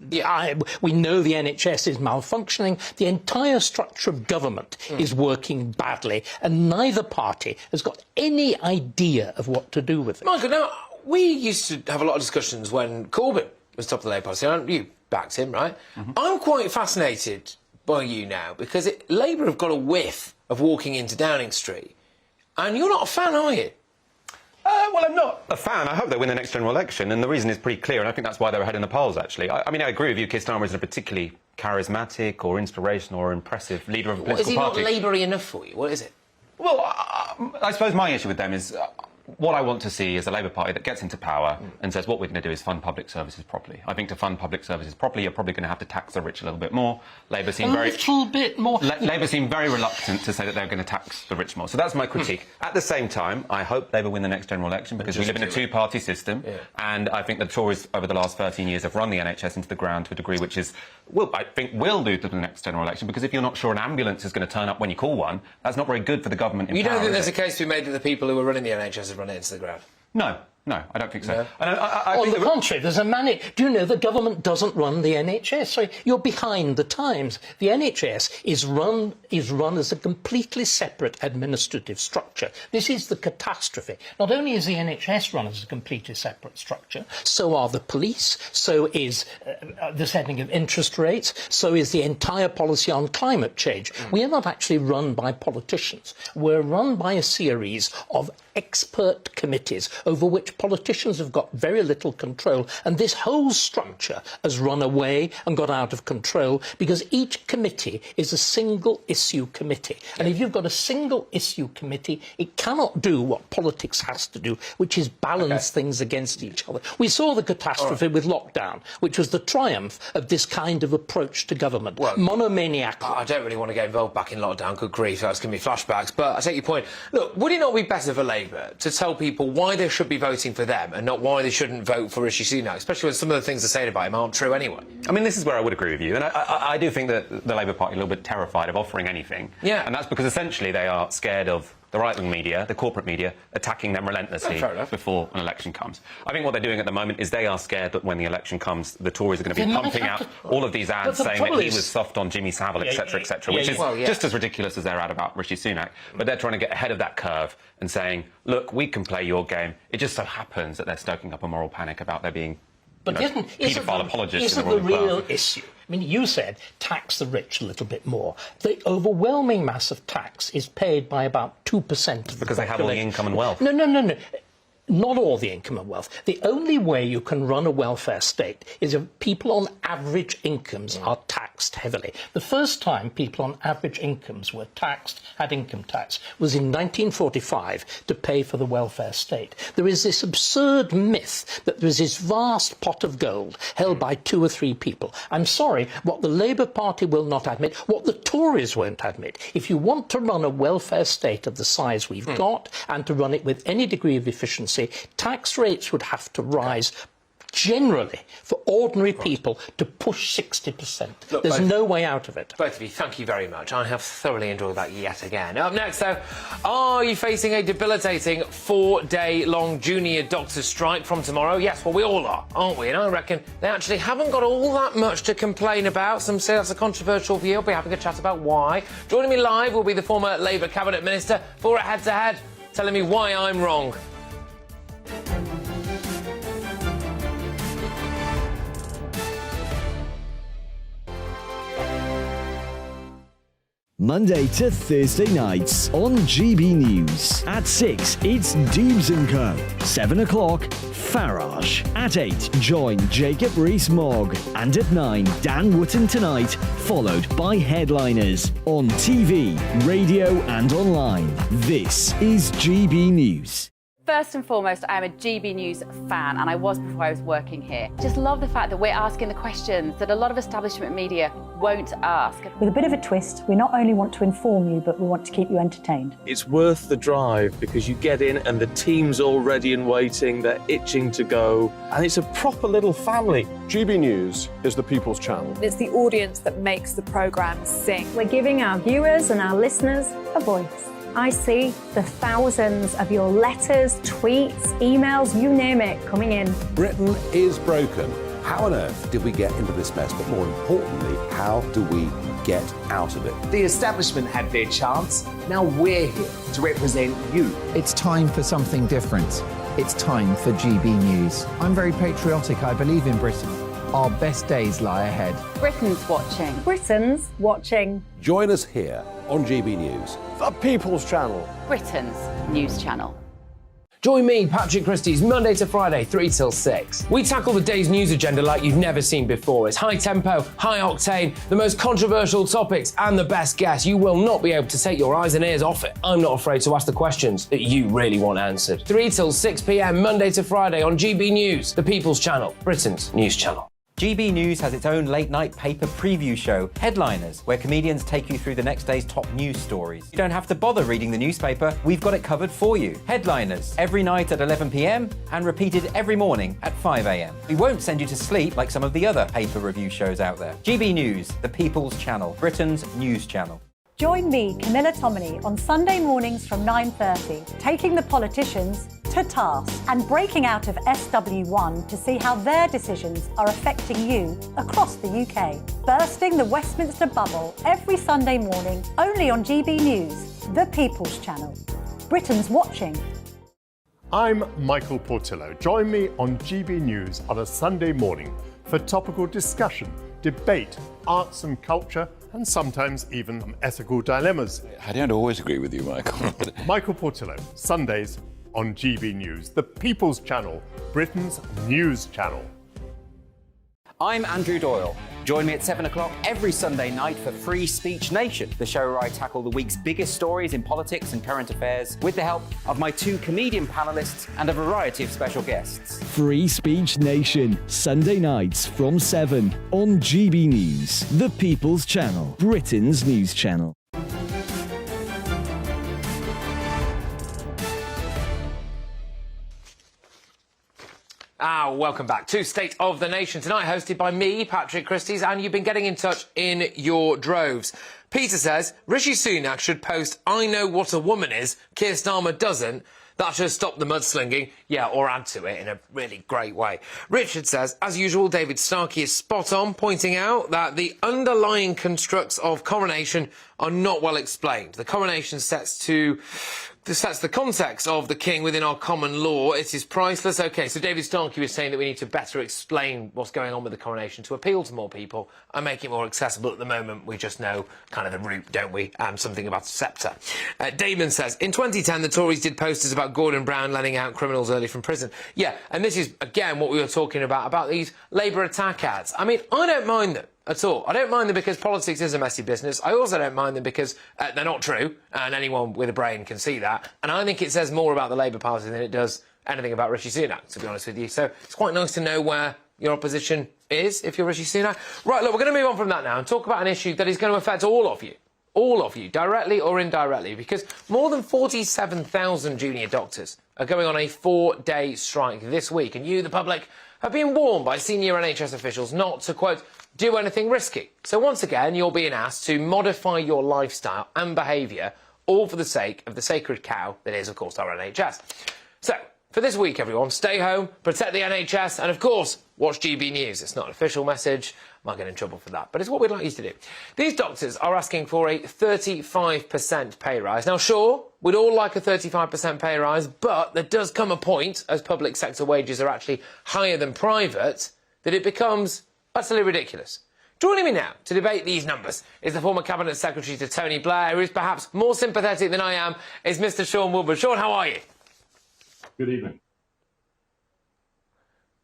we know the NHS is malfunctioning. The entire structure of government is working badly, and neither party has got any idea of what to do with it. Michael, now, we used to have a lot of discussions when Corbyn was top of the Labour Party. You backed him, right? I'm quite fascinated by you now, because Labour have got a whiff of walking into Downing Street, and you're not a fan, are you? Well, I'm not a fan. I hope they win the next general election, and the reason is pretty clear, and I think that's why they're ahead in the polls, actually. I mean, I agree with you, Keir Starmer isn't a particularly charismatic or inspirational or impressive leader of a political party. Is he not Laboury enough for you? What is it? Well, I suppose my issue with them is what I want to see is a Labour Party that gets into power and says what we're going to do is fund public services properly. I think to fund public services properly, you're probably going to have to tax the rich a little bit more. Labour seem bit more. Labour seem very reluctant to say that they're going to tax the rich more. So that's my critique. At the same time, I hope Labour win the next general election, because we live in a two-party system, and I think the Tories over the last 13 years have run the NHS into the ground to a degree which is, well, I think will do to the next general election, because if you're not sure an ambulance is going to turn up when you call one, that's not very good for the government in You power, don't think there's a case to be made that the people who are running the NHS have run it into the ground? No, I don't think so. No. And On the contrary, there's a Do you know the government doesn't run the NHS? So you're behind the times. The NHS is run as a completely separate administrative structure. This is the catastrophe. Not only is the NHS run as a completely separate structure, so are the police, so is the setting of interest rates, so is the entire policy on climate change. We are not actually run by politicians. We're run by a series of expert committees over which politicians have got very little control, and this whole structure has run away and got out of control because each committee is a single issue committee, and if you've got a single issue committee, it cannot do what politics has to do, which is balance things against each other. We saw the catastrophe with lockdown, which was the triumph of this kind of approach to government. Monomaniacal. I don't really want to get involved back in lockdown, good grief, that's giving me flashbacks, but I take your point. Look, would it not be better for Labour to tell people why they should be voting for them and not why they shouldn't vote for Rishi Sunak, especially when some of the things they're saying about him aren't true anyway? I mean, this is where I would agree with you, and I do think that the Labour Party are a little bit terrified of offering anything. Yeah. And that's because essentially they are scared of the right-wing media, the corporate media, attacking them relentlessly before an election comes. I think what they're doing at the moment is they are scared that when the election comes, the Tories are going to be pumping out all of these ads saying that he was soft on Jimmy Savile, etc., etc., which is just as ridiculous as their ad about Rishi Sunak. But they're trying to get ahead of that curve and saying, look, we can play your game. It just so happens that they're stoking up a moral panic about there being paedophile apologists in the real issue? I mean, you said tax the rich a little bit more. The overwhelming mass of tax is paid by about 2% of the population. Because they have all the income and wealth. No. Not all the income and wealth. The only way you can run a welfare state is if people on average incomes are taxed heavily. The first time people on average incomes were taxed, had income tax, was in 1945 to pay for the welfare state. There is this absurd myth that there is this vast pot of gold held by 2 or 3 people. I'm sorry, what the Labour Party will not admit, what the Tories won't admit, if you want to run a welfare state of the size we've got and to run it with any degree of efficiency, tax rates would have to rise generally for ordinary people to push 60%. Look, there's no way out of it. Both of you, thank you very much. I have thoroughly enjoyed that yet again. Up next, though, are you facing a debilitating 4-day-long junior doctor strike from tomorrow? Yes, well, we all are, aren't we? And I reckon they actually haven't got all that much to complain about. Some say that's a controversial view. I'll be having a chat about why. Joining me live will be the former Labour Cabinet Minister for a head-to-head, telling me why I'm wrong. Monday to Thursday nights on GB News. At 6, it's Deebs & Co. 7 o'clock, Farage. At 8, join Jacob Rees-Mogg. And at 9, Dan Wootton Tonight, followed by Headliners. On TV, radio and online. This is GB News. First and foremost, I am a GB News fan, and I was before I was working here. Just love the fact that we're asking the questions that a lot of establishment media won't ask. With a bit of a twist, we not only want to inform you, but we want to keep you entertained. It's worth the drive because you get in and the team's all ready and waiting, they're itching to go, and it's a proper little family. GB News is the People's Channel. It's the audience that makes the programme sing. We're giving our viewers and our listeners a voice. I see the thousands of your letters, tweets, emails, you name it, coming in. Britain is broken. How on earth did we get into this mess? But more importantly, how do we get out of it? The establishment had their chance. Now we're here to represent you. It's time for something different. It's time for GB News. I'm very patriotic. I believe in Britain. Our best days lie ahead. Britain's watching. Britain's watching. Join us here on GB News. The People's Channel. Britain's news channel. Join me, Patrick Christie's Monday to Friday, 3 till 6. We tackle the day's news agenda like you've never seen before. It's high tempo, high octane, the most controversial topics, and the best guests. You will not be able to take your eyes and ears off it. I'm not afraid to ask the questions that you really want answered. 3 till 6 p.m, Monday to Friday on GB News, the People's Channel, Britain's news channel. GB News has its own late-night paper preview show, Headliners, where comedians take you through the next day's top news stories. You don't have to bother reading the newspaper, we've got it covered for you. Headliners, every night at 11 p.m, and repeated every morning at 5 a.m. We won't send you to sleep like some of the other paper review shows out there. GB News, the People's Channel, Britain's news channel. Join me, Camilla Tominey, on Sunday mornings from 9:30, taking the politicians to task and breaking out of SW1 to see how their decisions are affecting you across the UK. Bursting the Westminster bubble every Sunday morning, only on GB News, the People's Channel. Britain's watching. I'm Michael Portillo. Join me on GB News on a Sunday morning for topical discussion, debate, arts and culture, and sometimes even ethical dilemmas. I don't always agree with you, Michael. Michael Portillo, Sundays on GB News, the People's Channel, Britain's news channel. I'm Andrew Doyle. Join me at 7 o'clock every Sunday night for Free Speech Nation, the show where I tackle the week's biggest stories in politics and current affairs with the help of my 2 comedian panellists and a variety of special guests. Free Speech Nation, Sunday nights from 7 on GB News, the People's Channel, Britain's news channel. Welcome back to State of the Nation tonight, hosted by me, Patrick Christie's, and you've been getting in touch in your droves. Peter says, Rishi Sunak should post, I know what a woman is, Keir Starmer doesn't. That should stop the mudslinging, yeah, or add to it in a really great way. Richard says, as usual, David Starkey is spot on, pointing out that the underlying constructs of coronation are not well explained. The coronation sets the context of the king within our common law. It is priceless. OK, so David Starkey was saying that we need to better explain what's going on with the coronation to appeal to more people and make it more accessible. At the moment, we just know kind of the route, don't we? Something about a sceptre. Damon says, in 2010, the Tories did posters about Gordon Brown letting out criminals early from prison. Yeah, and this is, again, what we were talking about these Labour attack ads. I mean, I don't mind them at all. I don't mind them because politics is a messy business. I also don't mind them because they're not true, and anyone with a brain can see that. And I think it says more about the Labour Party than it does anything about Rishi Sunak, to be honest with you. So it's quite nice to know where your opposition is, if you're Rishi Sunak. Right, look, we're going to move on from that now and talk about an issue that is going to affect all of you, directly or indirectly, because more than 47,000 junior doctors are going on a 4-day strike this week, and you, the public, have been warned by senior NHS officials not to, quote, do anything risky. So once again, you're being asked to modify your lifestyle and behaviour, all for the sake of the sacred cow that is, of course, our NHS. So, for this week, everyone, stay home, protect the NHS, and, of course, watch GB News. It's not an official message. I might get in trouble for that, but it's what we'd like you to do. These doctors are asking for a 35% pay rise. Now, sure, we'd all like a 35% pay rise, but there does come a point, as public sector wages are actually higher than private, that it becomes utterly ridiculous. Joining me now to debate these numbers is the former Cabinet Secretary to Tony Blair, who is perhaps more sympathetic than I am, is Mr Sean Woodward. Sean, how are you? Good evening.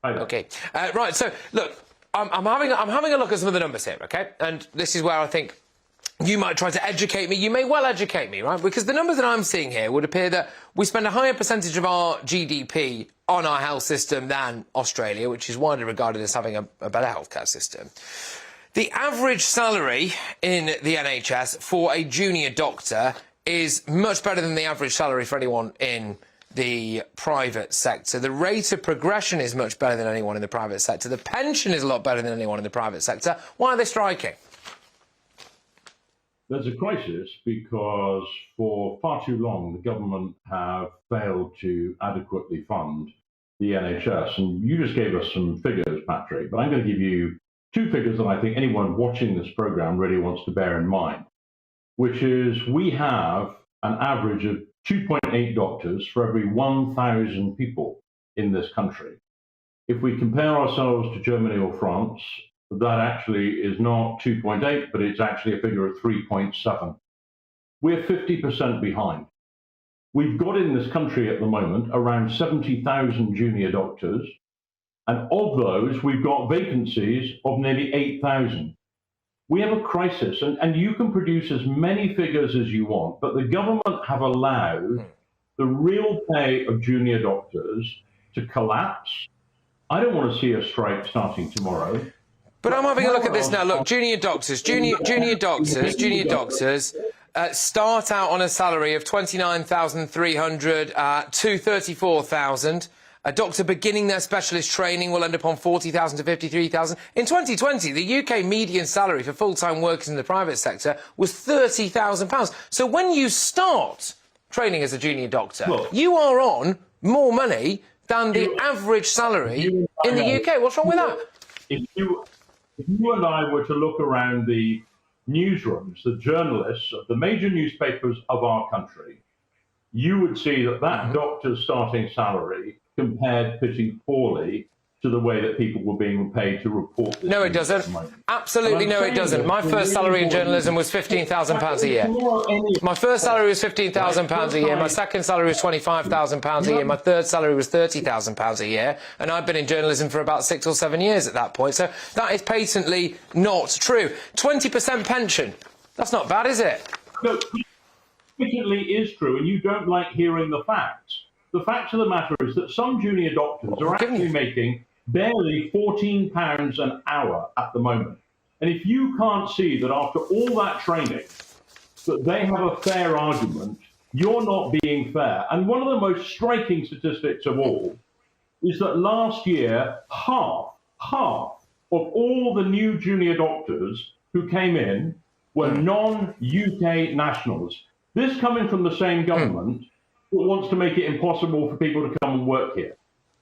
Hi there. OK. Right, so, look, I'm having a look at some of the numbers here, OK? And this is where I think You might try to educate me. You may well educate me, right? Because the numbers that I'm seeing here would appear that we spend a higher percentage of our GDP on our health system than Australia, which is widely regarded as having a better healthcare system. The average salary in the NHS for a junior doctor is much better than the average salary for anyone in the private sector. The rate of progression is much better than anyone in the private sector. The pension is a lot better than anyone in the private sector. Why are they striking? There's a crisis because for far too long the government have failed to adequately fund the NHS. And you just gave us some figures, Patrick, but I'm going to give you two figures that I think anyone watching this programme really wants to bear in mind, which is we have an average of 2.8 doctors for every 1,000 people in this country. If we compare ourselves to Germany or France, that actually is not 2.8, but it's actually a figure of 3.7. We're 50% behind. We've got in this country at the moment around 70,000 junior doctors, and of those, we've got vacancies of nearly 8,000. We have a crisis, and you can produce as many figures as you want, but the government have allowed the real pay of junior doctors to collapse. I don't want to see a strike starting tomorrow. But I'm having a look at this now. Look, junior doctors start out on a salary of 29,300 to 34,000. A doctor beginning their specialist training will end up on 40,000 to 53,000. In 2020, the UK median salary for full-time workers in the private sector was £30,000. So when you start training as a junior doctor, you are on more money than the average salary in the UK. What's wrong with that? If you and I were to look around the newsrooms, the journalists of the major newspapers of our country, you would see that doctor's starting salary compared pretty poorly to the way that people were being paid to report this. No, it doesn't. Absolutely no, it doesn't. My first salary in journalism was £15,000 a year. My first salary was £15,000 a year. My second salary was £25,000 a year. My third salary was £30,000 a year. And I've been in journalism for about 6 or 7 years at that point. So that is patently not true. 20% pension. That's not bad, is it? No, it patently is true, and you don't like hearing the facts. The fact of the matter is that some junior doctors are actually making barely £14 an hour at the moment. And if you can't see that after all that training, that they have a fair argument, you're not being fair. And one of the most striking statistics of all is that last year, half of all the new junior doctors who came in were non-UK nationals. This coming from the same government that wants to make it impossible for people to come and work here.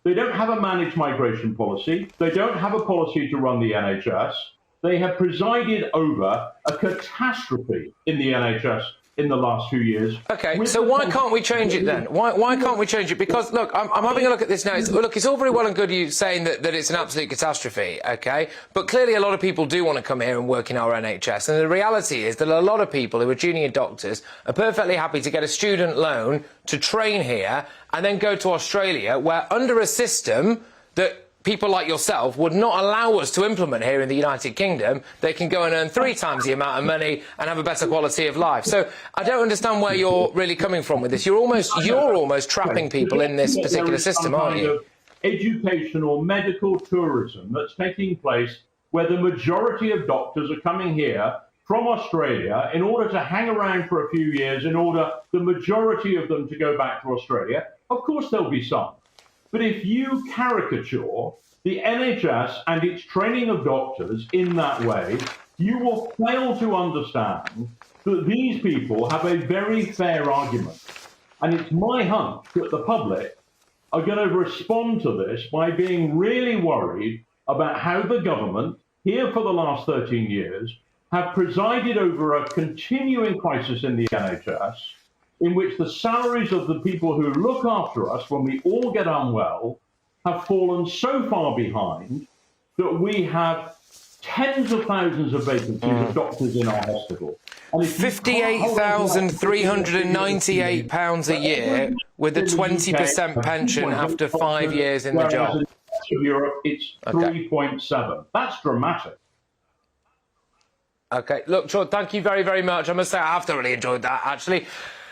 They don't have a managed migration policy. They don't have a policy to run the NHS. They have presided over a catastrophe in the NHS in the last few years. OK, so why can't we change it then? Why can't we change it? Because, look, I'm having a look at this now. Look, it's all very well and good you saying that it's an absolute catastrophe, OK? But clearly a lot of people do want to come here and work in our NHS. And the reality is that a lot of people who are junior doctors are perfectly happy to get a student loan to train here and then go to Australia, where under a system that people like yourself would not allow us to implement here in the United Kingdom, they can go and earn 3 times the amount of money and have a better quality of life. So I don't understand where you're really coming from with this. You're almost trapping people in this particular system, aren't you? Educational medical tourism that's taking place where the majority of doctors are coming here from Australia in order to hang around for a few years, in order the majority of them to go back to Australia. Of course there'll be some. But if you caricature the NHS and its training of doctors in that way, you will fail to understand that these people have a very fair argument. And it's my hunch that the public are going to respond to this by being really worried about how the government, here for the last 13 years, have presided over a continuing crisis in the NHS, in which the salaries of the people who look after us when we all get unwell have fallen so far behind that we have tens of thousands of vacancies of doctors in our hospital. £58,398 a year with a 20% pension after 5 years in the job. In the rest of Europe, it's 3.7. That's dramatic. OK, look, Sean, thank you very, very much. I must say, I have thoroughly enjoyed that, actually.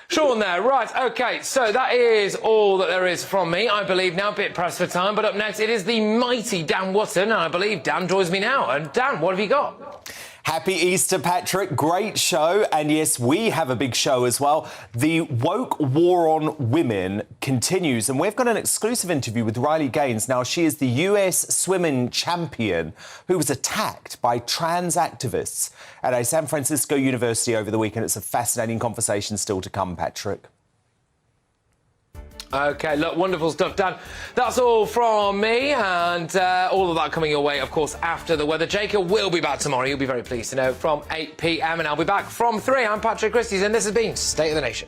Sean there, right, OK, so that is all that there is from me, I believe now, a bit pressed for time, but up next it is the mighty Dan Wootton, and I believe Dan joins me now. And Dan, what have you got? Happy Easter, Patrick. Great show. And yes, we have a big show as well. The woke war on women continues. And we've got an exclusive interview with Riley Gaines. Now, she is the US swimming champion who was attacked by trans activists at a San Francisco university over the weekend. It's a fascinating conversation still to come, Patrick. OK, look, wonderful stuff, Dan. That's all from me, and all of that coming your way, of course, after the weather. Jacob will be back tomorrow, you'll be very pleased to know, from 8 p.m, and I'll be back from 3. I'm Patrick Christys, and this has been State of the Nation.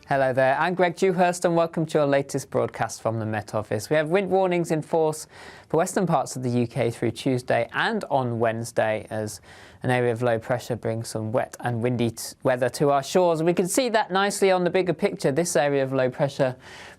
Hello there, I'm Greg Dewhurst, and welcome to your latest broadcast from the Met Office. We have wind warnings in force for western parts of the UK through Tuesday and on Wednesday, as an area of low pressure brings some wet and windy weather to our shores. And we can see that nicely on the bigger picture. This area of low pressure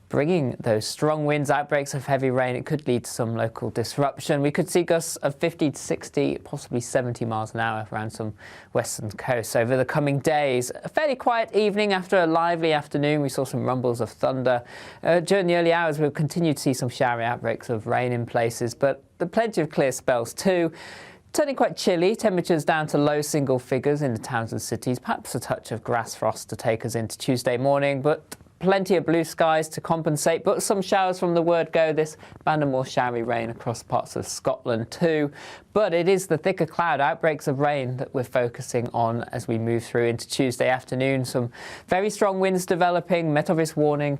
bringing those strong winds, outbreaks of heavy rain. It could lead to some local disruption. We could see gusts of 50 to 60, possibly 70 miles an hour around some western coasts over the coming days. A fairly quiet evening after a lively afternoon. We saw some rumbles of thunder. During the early hours, we'll continue to see some showery outbreaks of rain in places, but there are plenty of clear spells too. Turning quite chilly, temperatures down to low single figures in the towns and cities, perhaps a touch of grass frost to take us into Tuesday morning, but plenty of blue skies to compensate, but some showers from the word go, this band of more showery rain across parts of Scotland too. But it is the thicker cloud outbreaks of rain that we're focusing on as we move through into Tuesday afternoon. Some very strong winds developing, Met Office warning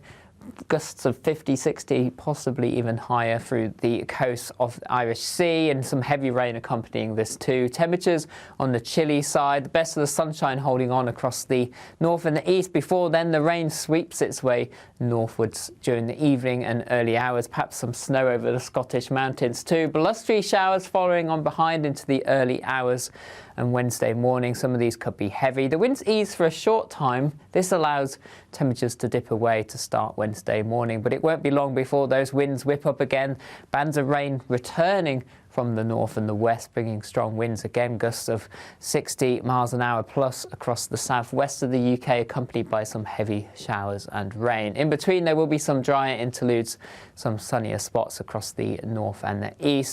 gusts of 50, 60, possibly even higher through the coast of the Irish Sea, and some heavy rain accompanying this too. Temperatures on the chilly side, the best of the sunshine holding on across the north and the east before then the rain sweeps its way northwards during the evening and early hours. Perhaps some snow over the Scottish mountains too. Blustery showers following on behind into the early hours. And Wednesday morning, some of these could be heavy. The winds ease for a short time. This allows temperatures to dip away to start Wednesday morning, but it won't be long before those winds whip up again. Bands of rain returning from the north and the west, bringing strong winds again, gusts of 60 miles an hour plus across the southwest of the UK, accompanied by some heavy showers and rain. In between, there will be some drier interludes, some sunnier spots across the north and the east.